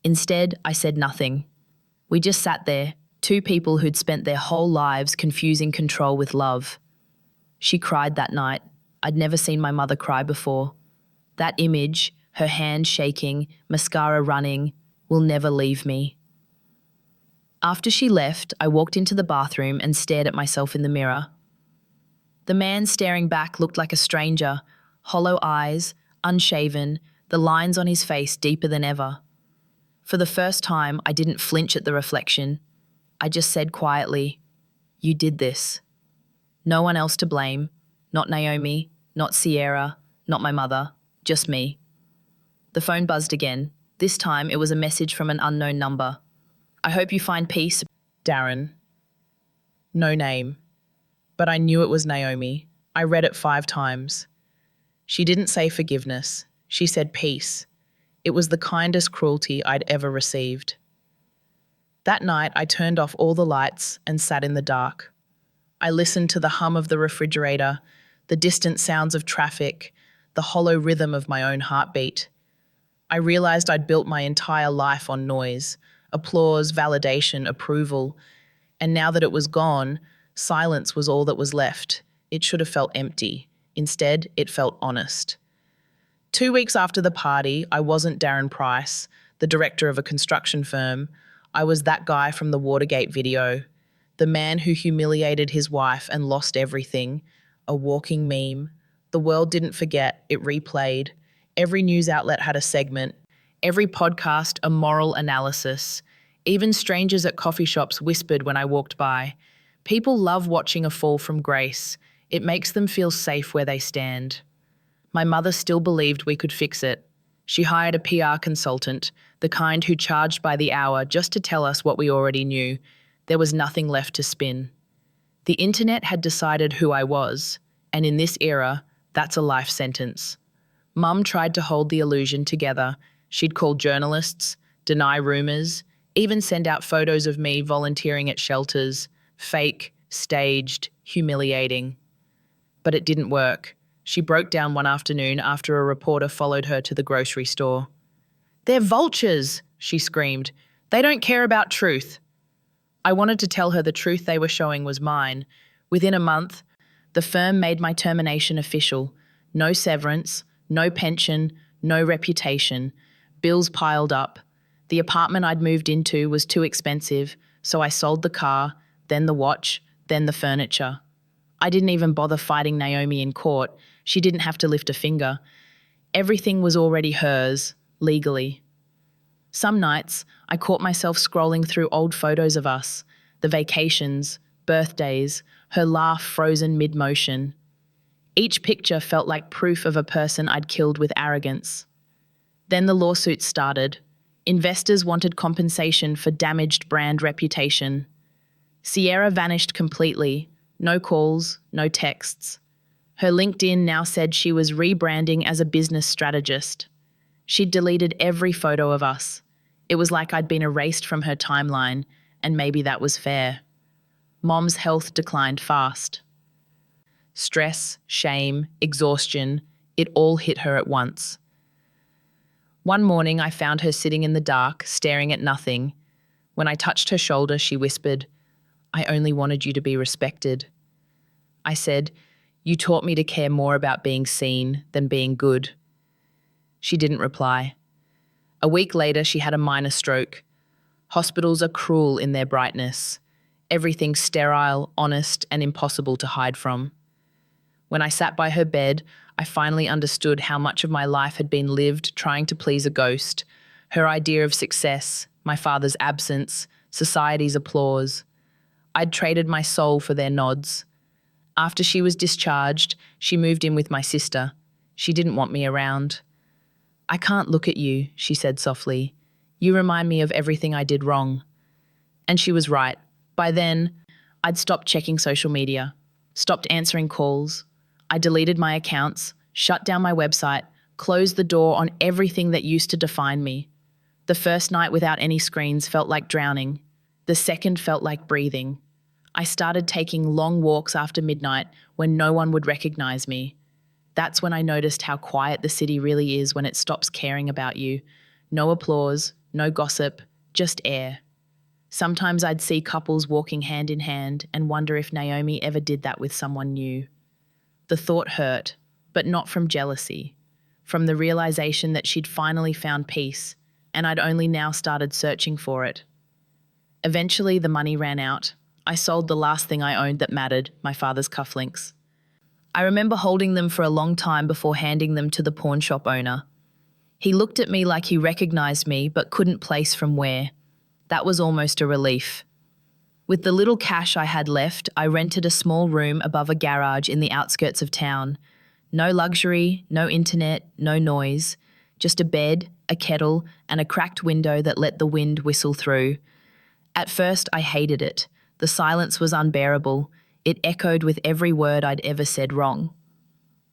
Instead, I said nothing. We just sat there, two people who'd spent their whole lives confusing control with love. She cried that night. I'd never seen my mother cry before. That image, her hand shaking, mascara running, will never leave me. After she left, I walked into the bathroom and stared at myself in the mirror. The man staring back looked like a stranger, hollow eyes, unshaven, the lines on his face deeper than ever. For the first time, I didn't flinch at the reflection. I just said quietly, "You did this." No one else to blame, not Naomi, not Sierra, not my mother, just me. The phone buzzed again. This time it was a message from an unknown number. "I hope you find peace, Darren." No name. But I knew it was Naomi. I read it 5 times. She didn't say forgiveness. She said peace. It was the kindest cruelty I'd ever received. That night, I turned off all the lights and sat in the dark. I listened to the hum of the refrigerator, the distant sounds of traffic, the hollow rhythm of my own heartbeat. I realized I'd built my entire life on noise, applause, validation, approval, and now that it was gone, silence was all that was left. It should have felt empty. Instead, it felt honest. 2 weeks after the party, I wasn't Darren Price, the director of a construction firm. I was that guy from the Watergate video, the man who humiliated his wife and lost everything, a walking meme. The world didn't forget, it replayed. Every news outlet had a segment, every podcast a moral analysis. Even strangers at coffee shops whispered when I walked by. People love watching a fall from grace. It makes them feel safe where they stand. My mother still believed we could fix it. She hired a PR consultant, the kind who charged by the hour just to tell us what we already knew. There was nothing left to spin. The internet had decided who I was, and in this era, that's a life sentence. Mum tried to hold the illusion together. She'd call journalists, deny rumours, even send out photos of me volunteering at shelters. Fake, staged, humiliating. But it didn't work. She broke down one afternoon after a reporter followed her to the grocery store. "They're vultures," she screamed. "They don't care about truth." I wanted to tell her the truth they were showing was mine. Within a month, the firm made my termination official. No severance, no pension, no reputation. Bills piled up. The apartment I'd moved into was too expensive, so I sold the car, then the watch, then the furniture. I didn't even bother fighting Naomi in court. She didn't have to lift a finger. Everything was already hers, legally. Some nights, I caught myself scrolling through old photos of us, the vacations, birthdays, her laugh frozen mid-motion. Each picture felt like proof of a person I'd killed with arrogance. Then the lawsuits started. Investors wanted compensation for damaged brand reputation. Sierra vanished completely. No calls, no texts. Her LinkedIn now said she was rebranding as a business strategist. She'd deleted every photo of us. It was like I'd been erased from her timeline, and maybe that was fair. Mom's health declined fast. Stress, shame, exhaustion, it all hit her at once. One morning I found her sitting in the dark, staring at nothing. When I touched her shoulder, she whispered, I only wanted you to be respected. I said, you taught me to care more about being seen than being good. She didn't reply. A week later, she had a minor stroke. Hospitals are cruel in their brightness. Everything sterile, honest, and impossible to hide from. When I sat by her bed, I finally understood how much of my life had been lived trying to please a ghost. Her idea of success, my father's absence, society's applause. I'd traded my soul for their nods. After she was discharged, she moved in with my sister. She didn't want me around. I can't look at you, she said softly. You remind me of everything I did wrong. And she was right. By then, I'd stopped checking social media, stopped answering calls. I deleted my accounts, shut down my website, closed the door on everything that used to define me. The first night without any screens felt like drowning. The second felt like breathing. I started taking long walks after midnight when no one would recognize me. That's when I noticed how quiet the city really is when it stops caring about you. No applause, no gossip, just air. Sometimes I'd see couples walking hand in hand and wonder if Naomi ever did that with someone new. The thought hurt, but not from jealousy, from the realization that she'd finally found peace, and I'd only now started searching for it. Eventually, the money ran out. I sold the last thing I owned that mattered, my father's cufflinks. I remember holding them for a long time before handing them to the pawn shop owner. He looked at me like he recognized me but couldn't place from where. That was almost a relief. With the little cash I had left, I rented a small room above a garage in the outskirts of town. No luxury, no internet, no noise. Just a bed, a kettle, and a cracked window that let the wind whistle through. At first, I hated it. The silence was unbearable. It echoed with every word I'd ever said wrong.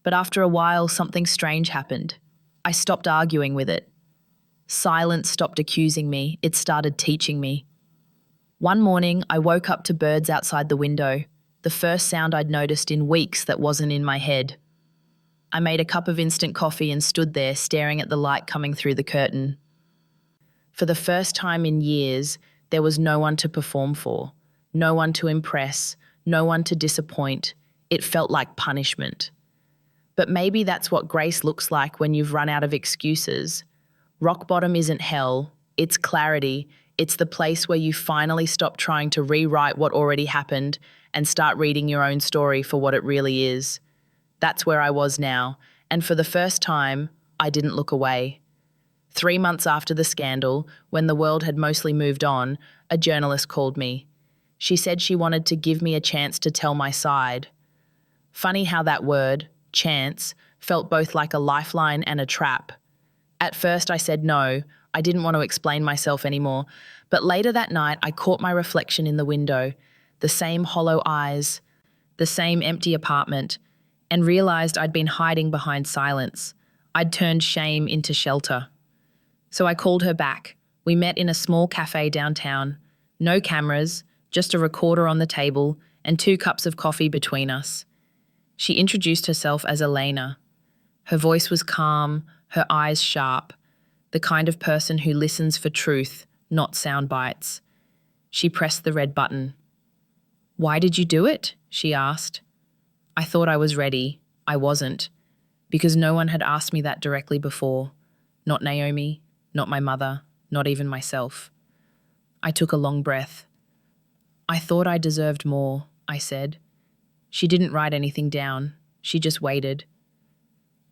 But after a while, something strange happened. I stopped arguing with it. Silence stopped accusing me. It started teaching me. One morning, I woke up to birds outside the window, the first sound I'd noticed in weeks that wasn't in my head. I made a cup of instant coffee and stood there staring at the light coming through the curtain. For the first time in years, there was no one to perform for, no one to impress, no one to disappoint. It felt like punishment. But maybe that's what grace looks like when you've run out of excuses. Rock bottom isn't hell, it's clarity. It's the place where you finally stop trying to rewrite what already happened and start reading your own story for what it really is. That's where I was now, and for the first time, I didn't look away. 3 months after the scandal, when the world had mostly moved on, a journalist called me. She said she wanted to give me a chance to tell my side. Funny how that word, chance, felt both like a lifeline and a trap. At first I said no, I didn't want to explain myself anymore, but later that night I caught my reflection in the window, the same hollow eyes, the same empty apartment, and realized I'd been hiding behind silence. I'd turned shame into shelter. So I called her back. We met in a small cafe downtown. No cameras, just a recorder on the table and 2 cups of coffee between us. She introduced herself as Elena. Her voice was calm, her eyes sharp, the kind of person who listens for truth, not sound bites. She pressed the red button. "Why did you do it?" she asked. I thought I was ready. I wasn't, because no one had asked me that directly before. Not Naomi, not my mother, not even myself. I took a long breath. "I thought I deserved more," I said. She didn't write anything down. She just waited.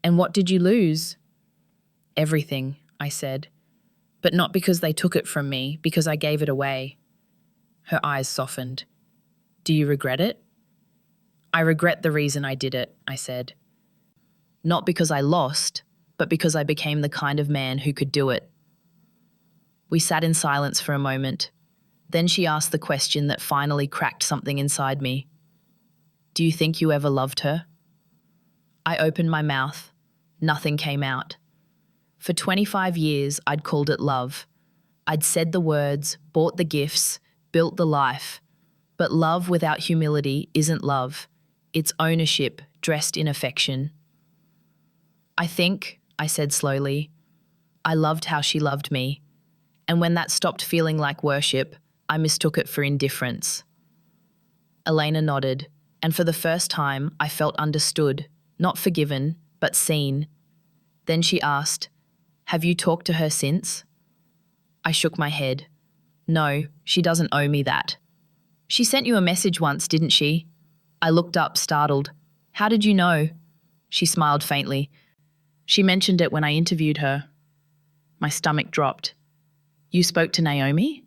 "And what did you lose?" "Everything," I said. "But not because they took it from me, because I gave it away." Her eyes softened. "Do you regret it?" "I regret the reason I did it," I said. "Not because I lost, but because I became the kind of man who could do it." We sat in silence for a moment. Then she asked the question that finally cracked something inside me. "Do you think you ever loved her?" I opened my mouth. Nothing came out. For 25 years, I'd called it love. I'd said the words, bought the gifts, built the life. But love without humility isn't love. It's ownership dressed in affection. "I think," I said slowly, "I loved how she loved me. And when that stopped feeling like worship, I mistook it for indifference." Elena nodded, and for the first time I felt understood, not forgiven, but seen. Then she asked, "Have you talked to her since?" I shook my head. "No, she doesn't owe me that." "She sent you a message once, didn't she?" I looked up, startled. "How did you know?" She smiled faintly. "She mentioned it when I interviewed her." My stomach dropped. "You spoke to Naomi?"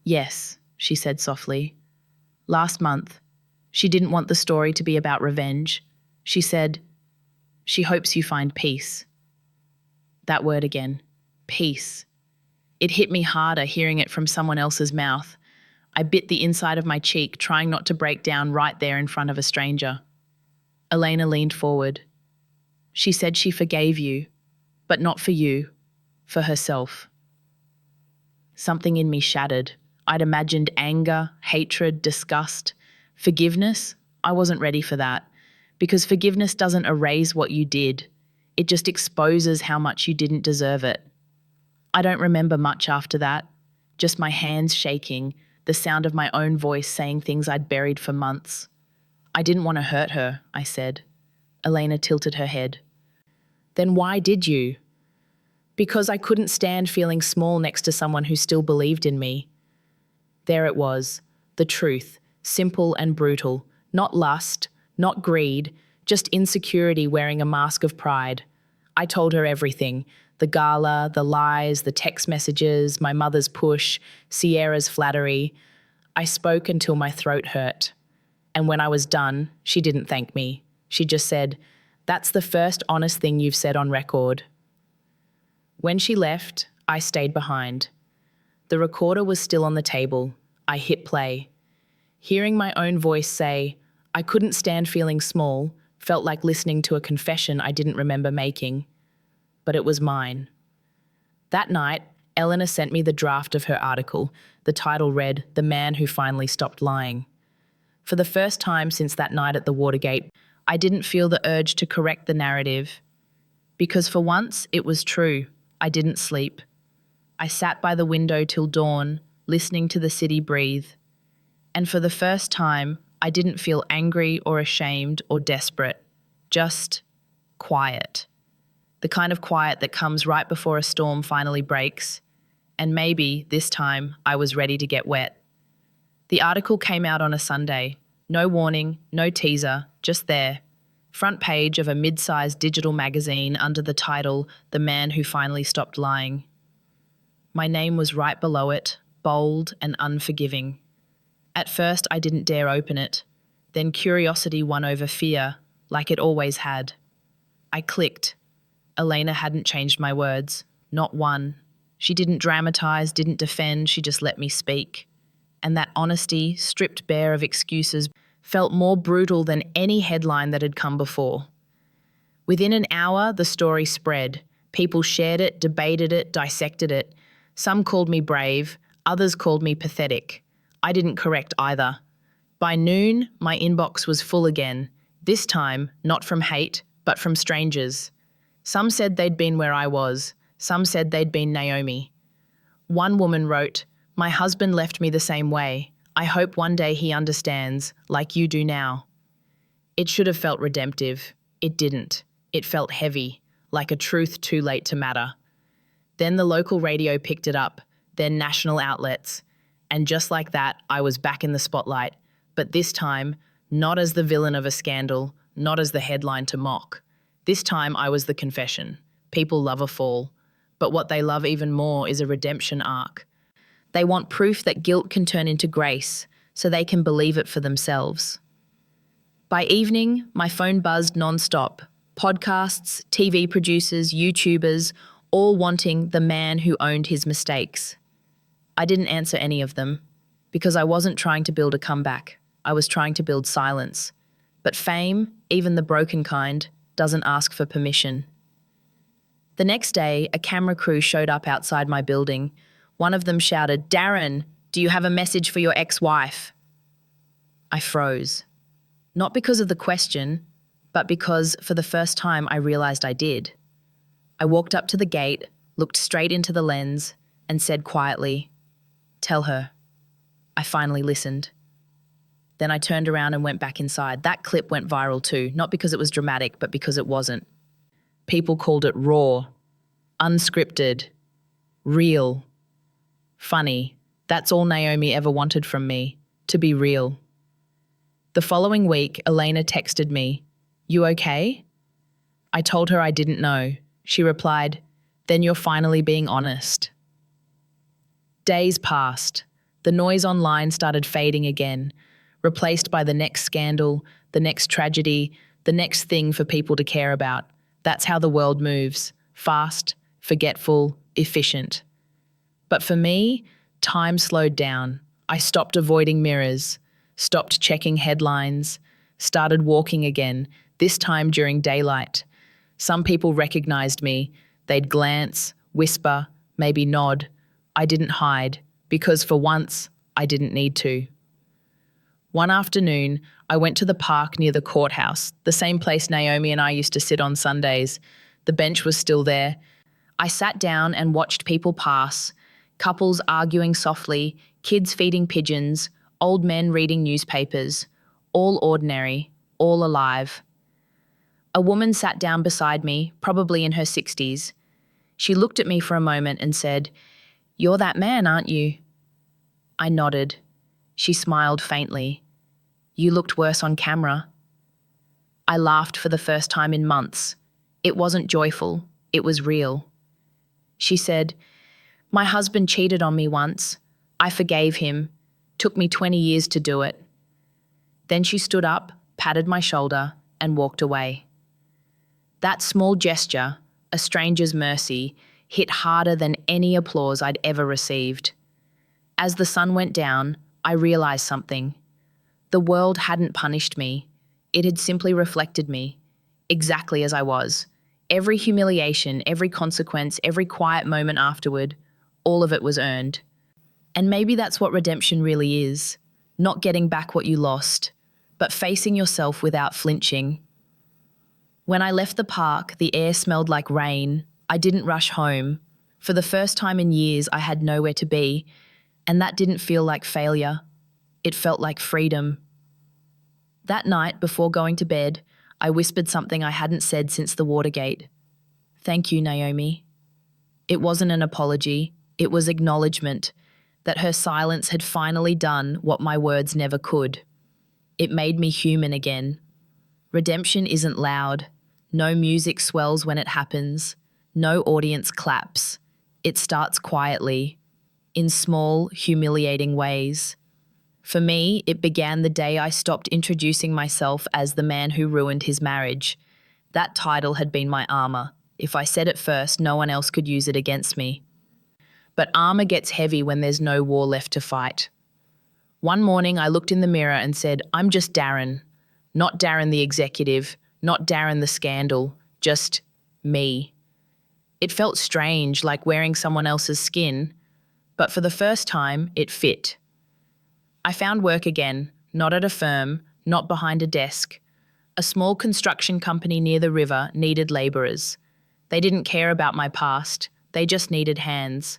"Yes," she said softly. "Last month. She didn't want the story to be about revenge. She said, she hopes you find peace." That word again. Peace. It hit me harder hearing it from someone else's mouth. I bit the inside of my cheek, trying not to break down right there in front of a stranger. Elena leaned forward. "She said she forgave you, but not for you, for herself." Something in me shattered. I'd imagined anger, hatred, disgust. Forgiveness? I wasn't ready for that. Because forgiveness doesn't erase what you did. It just exposes how much you didn't deserve it. I don't remember much after that. Just my hands shaking, the sound of my own voice saying things I'd buried for months. "I didn't want to hurt her," I said. Elena tilted her head. "Then why did you?" "Because I couldn't stand feeling small next to someone who still believed in me." There it was, the truth, simple and brutal. Not lust, not greed, just insecurity wearing a mask of pride. I told her everything. The gala, the lies, the text messages, my mother's push, Sierra's flattery. I spoke until my throat hurt. And when I was done, she didn't thank me. She just said, "That's the first honest thing you've said on record." When she left, I stayed behind. The recorder was still on the table. I hit play. Hearing my own voice say, "I couldn't stand feeling small," felt like listening to a confession I didn't remember making. But it was mine. That night, Eleanor sent me the draft of her article. The title read, "The Man Who Finally Stopped Lying." For the first time since that night at the Watergate, I didn't feel the urge to correct the narrative. Because for once, it was true. I didn't sleep. I sat by the window till dawn, listening to the city breathe. And for the first time, I didn't feel angry or ashamed or desperate. Just quiet. The kind of quiet that comes right before a storm finally breaks. And maybe, this time, I was ready to get wet. The article came out on a Sunday. No warning, no teaser, just there. Front page of a mid-sized digital magazine under the title, "The Man Who Finally Stopped Lying." My name was right below it, bold and unforgiving. At first, I didn't dare open it. Then curiosity won over fear, like it always had. I clicked. Elena hadn't changed my words. Not one. She didn't dramatize, didn't defend, she just let me speak. And that honesty, stripped bare of excuses, felt more brutal than any headline that had come before. Within an hour, the story spread. People shared it, debated it, dissected it. Some called me brave, others called me pathetic. I didn't correct either. By noon, my inbox was full again. This time, not from hate, but from strangers. Some said they'd been where I was. Some said they'd been Naomi. One woman wrote, "My husband left me the same way. I hope one day he understands, like you do now." It should have felt redemptive. It didn't. It felt heavy, like a truth too late to matter. Then the local radio picked it up, then national outlets. And just like that, I was back in the spotlight. But this time, not as the villain of a scandal, not as the headline to mock. This time I was the confession. People love a fall. But what they love even more is a redemption arc. They want proof that guilt can turn into grace, so they can believe it for themselves. By evening, my phone buzzed non-stop. Podcasts, TV producers, YouTubers, all wanting the man who owned his mistakes. I didn't answer any of them, because I wasn't trying to build a comeback. I was trying to build silence. But fame, even the broken kind, doesn't ask for permission. The next day, a camera crew showed up outside my building. One of them shouted, "Darren, do you have a message for your ex-wife?" I froze. Not because of the question, but because for the first time I realized I did. I walked up to the gate, looked straight into the lens, and said quietly, "Tell her." I finally listened. Then I turned around and went back inside. That clip went viral too, not because it was dramatic, but because it wasn't. People called it raw, unscripted, real, funny. That's all Naomi ever wanted from me, to be real. The following week, Elena texted me, "You okay?" I told her I didn't know. She replied, "Then you're finally being honest." Days passed. The noise online started fading again, replaced by the next scandal, the next tragedy, the next thing for people to care about. That's how the world moves. Fast, forgetful, efficient. But for me, time slowed down. I stopped avoiding mirrors, stopped checking headlines, started walking again, this time during daylight. Some people recognized me. They'd glance, whisper, maybe nod. I didn't hide, because for once, I didn't need to. One afternoon, I went to the park near the courthouse, the same place Naomi and I used to sit on Sundays. The bench was still there. I sat down and watched people pass, couples arguing softly, kids feeding pigeons, old men reading newspapers, all ordinary, all alive. A woman sat down beside me, probably in her 60s. She looked at me for a moment and said, "You're that man, aren't you?" I nodded. She smiled faintly. "You looked worse on camera." I laughed for the first time in months. It wasn't joyful, it was real. She said, "My husband cheated on me once. I forgave him. Took me 20 years to do it." Then she stood up, patted my shoulder, and walked away. That small gesture, a stranger's mercy, hit harder than any applause I'd ever received. As the sun went down, I realized something. The world hadn't punished me. It had simply reflected me, exactly as I was. Every humiliation, every consequence, every quiet moment afterward, all of it was earned. And maybe that's what redemption really is. Not getting back what you lost, but facing yourself without flinching. When I left the park, the air smelled like rain. I didn't rush home. For the first time in years, I had nowhere to be, and that didn't feel like failure. It felt like freedom. That night, before going to bed, I whispered something I hadn't said since the Watergate. "Thank you, Naomi." It wasn't an apology. It was acknowledgement that her silence had finally done what my words never could. It made me human again. Redemption isn't loud. No music swells when it happens. No audience claps. It starts quietly, in small, humiliating ways. For me, it began the day I stopped introducing myself as the man who ruined his marriage. That title had been my armor. If I said it first, no one else could use it against me. But armor gets heavy when there's no war left to fight. One morning, I looked in the mirror and said, "I'm just Darren. Not Darren the executive, not Darren the scandal, just me." It felt strange, like wearing someone else's skin, but for the first time, it fit. I found work again, not at a firm, not behind a desk. A small construction company near the river needed labourers. They didn't care about my past, they just needed hands.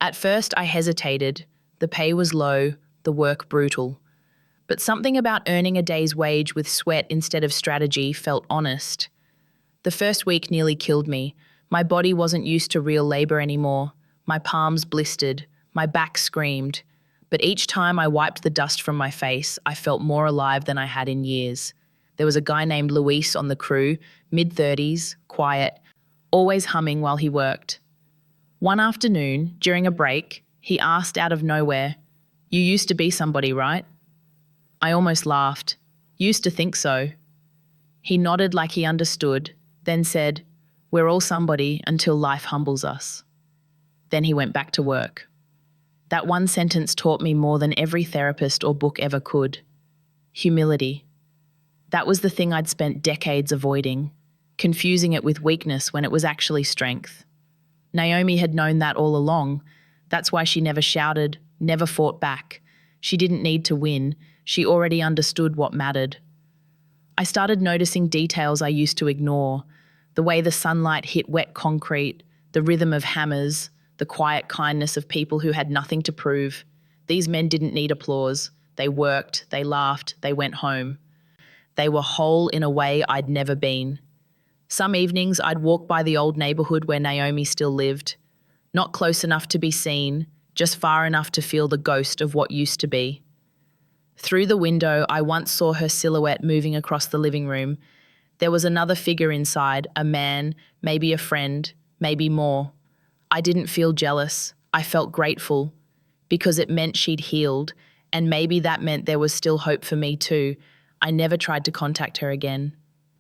At first, I hesitated. The pay was low, the work brutal. But something about earning a day's wage with sweat instead of strategy felt honest. The first week nearly killed me. My body wasn't used to real labour anymore. My palms blistered, my back screamed. But each time I wiped the dust from my face, I felt more alive than I had in years. There was a guy named Luis on the crew, mid-30s, quiet, always humming while he worked. One afternoon, during a break, he asked out of nowhere, "You used to be somebody, right?" I almost laughed. "Used to think so." He nodded like he understood, then said, "We're all somebody until life humbles us." Then he went back to work. That one sentence taught me more than every therapist or book ever could. Humility. That was the thing I'd spent decades avoiding, confusing it with weakness when it was actually strength. Naomi had known that all along. That's why she never shouted, never fought back. She didn't need to win. She already understood what mattered. I started noticing details I used to ignore. The way the sunlight hit wet concrete, the rhythm of hammers, the quiet kindness of people who had nothing to prove. These men didn't need applause. They worked, they laughed, they went home. They were whole in a way I'd never been. Some evenings I'd walk by the old neighborhood where Naomi still lived, not close enough to be seen, just far enough to feel the ghost of what used to be. Through the window, I once saw her silhouette moving across the living room. There was another figure inside, a man, maybe a friend, maybe more. I didn't feel jealous. I felt grateful because it meant she'd healed, and maybe that meant there was still hope for me too. I never tried to contact her again.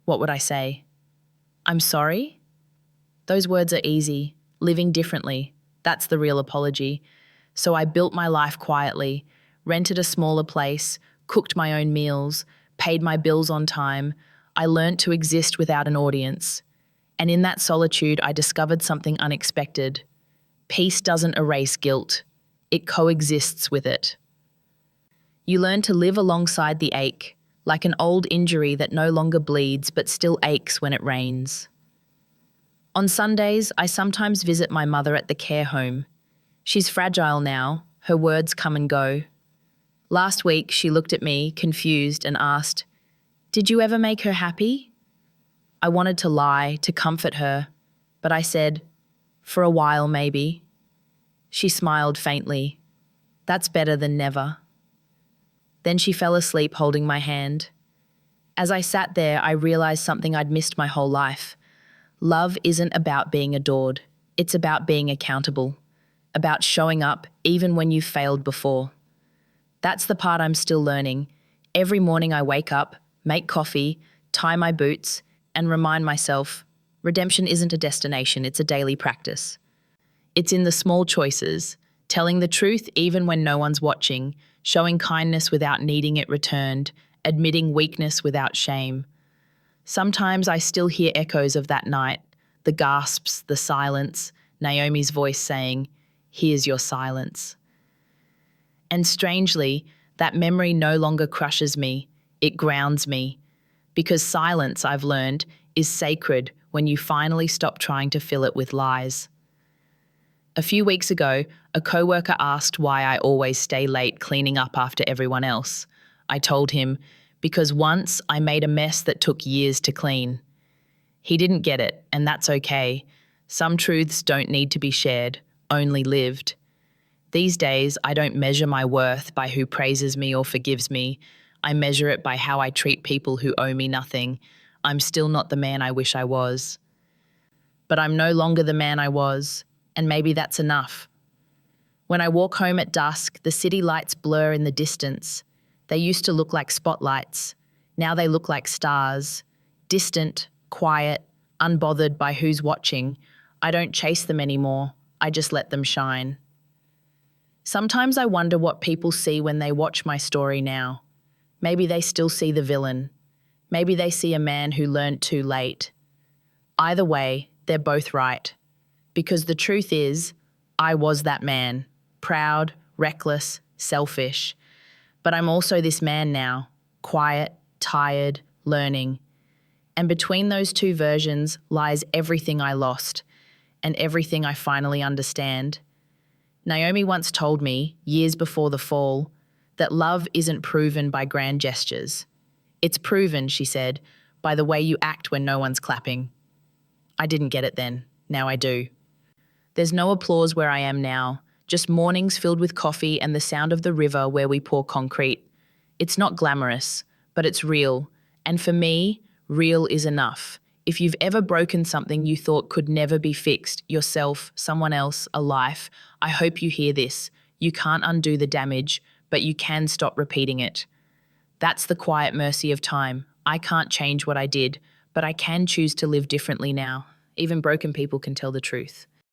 What would I say? I'm sorry? Those words are easy. Living differently. That's the real apology. So I built my life quietly, rented a smaller place, cooked my own meals, paid my bills on time. I learned to exist without an audience. And in that solitude, I discovered something unexpected. Peace doesn't erase guilt. It coexists with it. You learn to live alongside the ache, like an old injury that no longer bleeds but still aches when it rains. On Sundays, I sometimes visit my mother at the care home. She's fragile now. Her words come and go. Last week, she looked at me, confused, and asked, "Did you ever make her happy?" I wanted to lie, to comfort her, but I said, "For a while, maybe." She smiled faintly. "That's better than never." Then she fell asleep holding my hand. As I sat there, I realized something I'd missed my whole life. Love isn't about being adored. It's about being accountable, about showing up even when you've failed before. That's the part I'm still learning. Every morning I wake up, make coffee, tie my boots, and remind myself, redemption isn't a destination, it's a daily practice. It's in the small choices, telling the truth even when no one's watching, showing kindness without needing it returned, admitting weakness without shame. Sometimes I still hear echoes of that night, the gasps, the silence, Naomi's voice saying, "Here's your silence." And strangely, that memory no longer crushes me, it grounds me. Because silence, I've learned, is sacred when you finally stop trying to fill it with lies. A few weeks ago, a coworker asked why I always stay late cleaning up after everyone else. I told him, because once I made a mess that took years to clean. He didn't get it, and that's okay. Some truths don't need to be shared, only lived. These days, I don't measure my worth by who praises me or forgives me. I measure it by how I treat people who owe me nothing. I'm still not the man I wish I was. But I'm no longer the man I was, and maybe that's enough. When I walk home at dusk, the city lights blur in the distance. They used to look like spotlights. Now they look like stars. Distant, quiet, unbothered by who's watching. I don't chase them anymore. I just let them shine. Sometimes I wonder what people see when they watch my story now. Maybe they still see the villain. Maybe they see a man who learned too late. Either way, they're both right. Because the truth is, I was that man. Proud, reckless, selfish. But I'm also this man now. Quiet, tired, learning. And between those two versions lies everything I lost and everything I finally understand. Naomi once told me, years before the fall, that love isn't proven by grand gestures. It's proven, she said, by the way you act when no one's clapping. I didn't get it then. Now I do. There's no applause where I am now, just mornings filled with coffee and the sound of the river where we pour concrete. It's not glamorous, but it's real. And for me, real is enough. If you've ever broken something you thought could never be fixed, yourself, someone else, a life, I hope you hear this. You can't undo the damage, but you can stop repeating it. That's the quiet mercy of time. I can't change what I did, but I can choose to live differently now. Even broken people can tell the truth.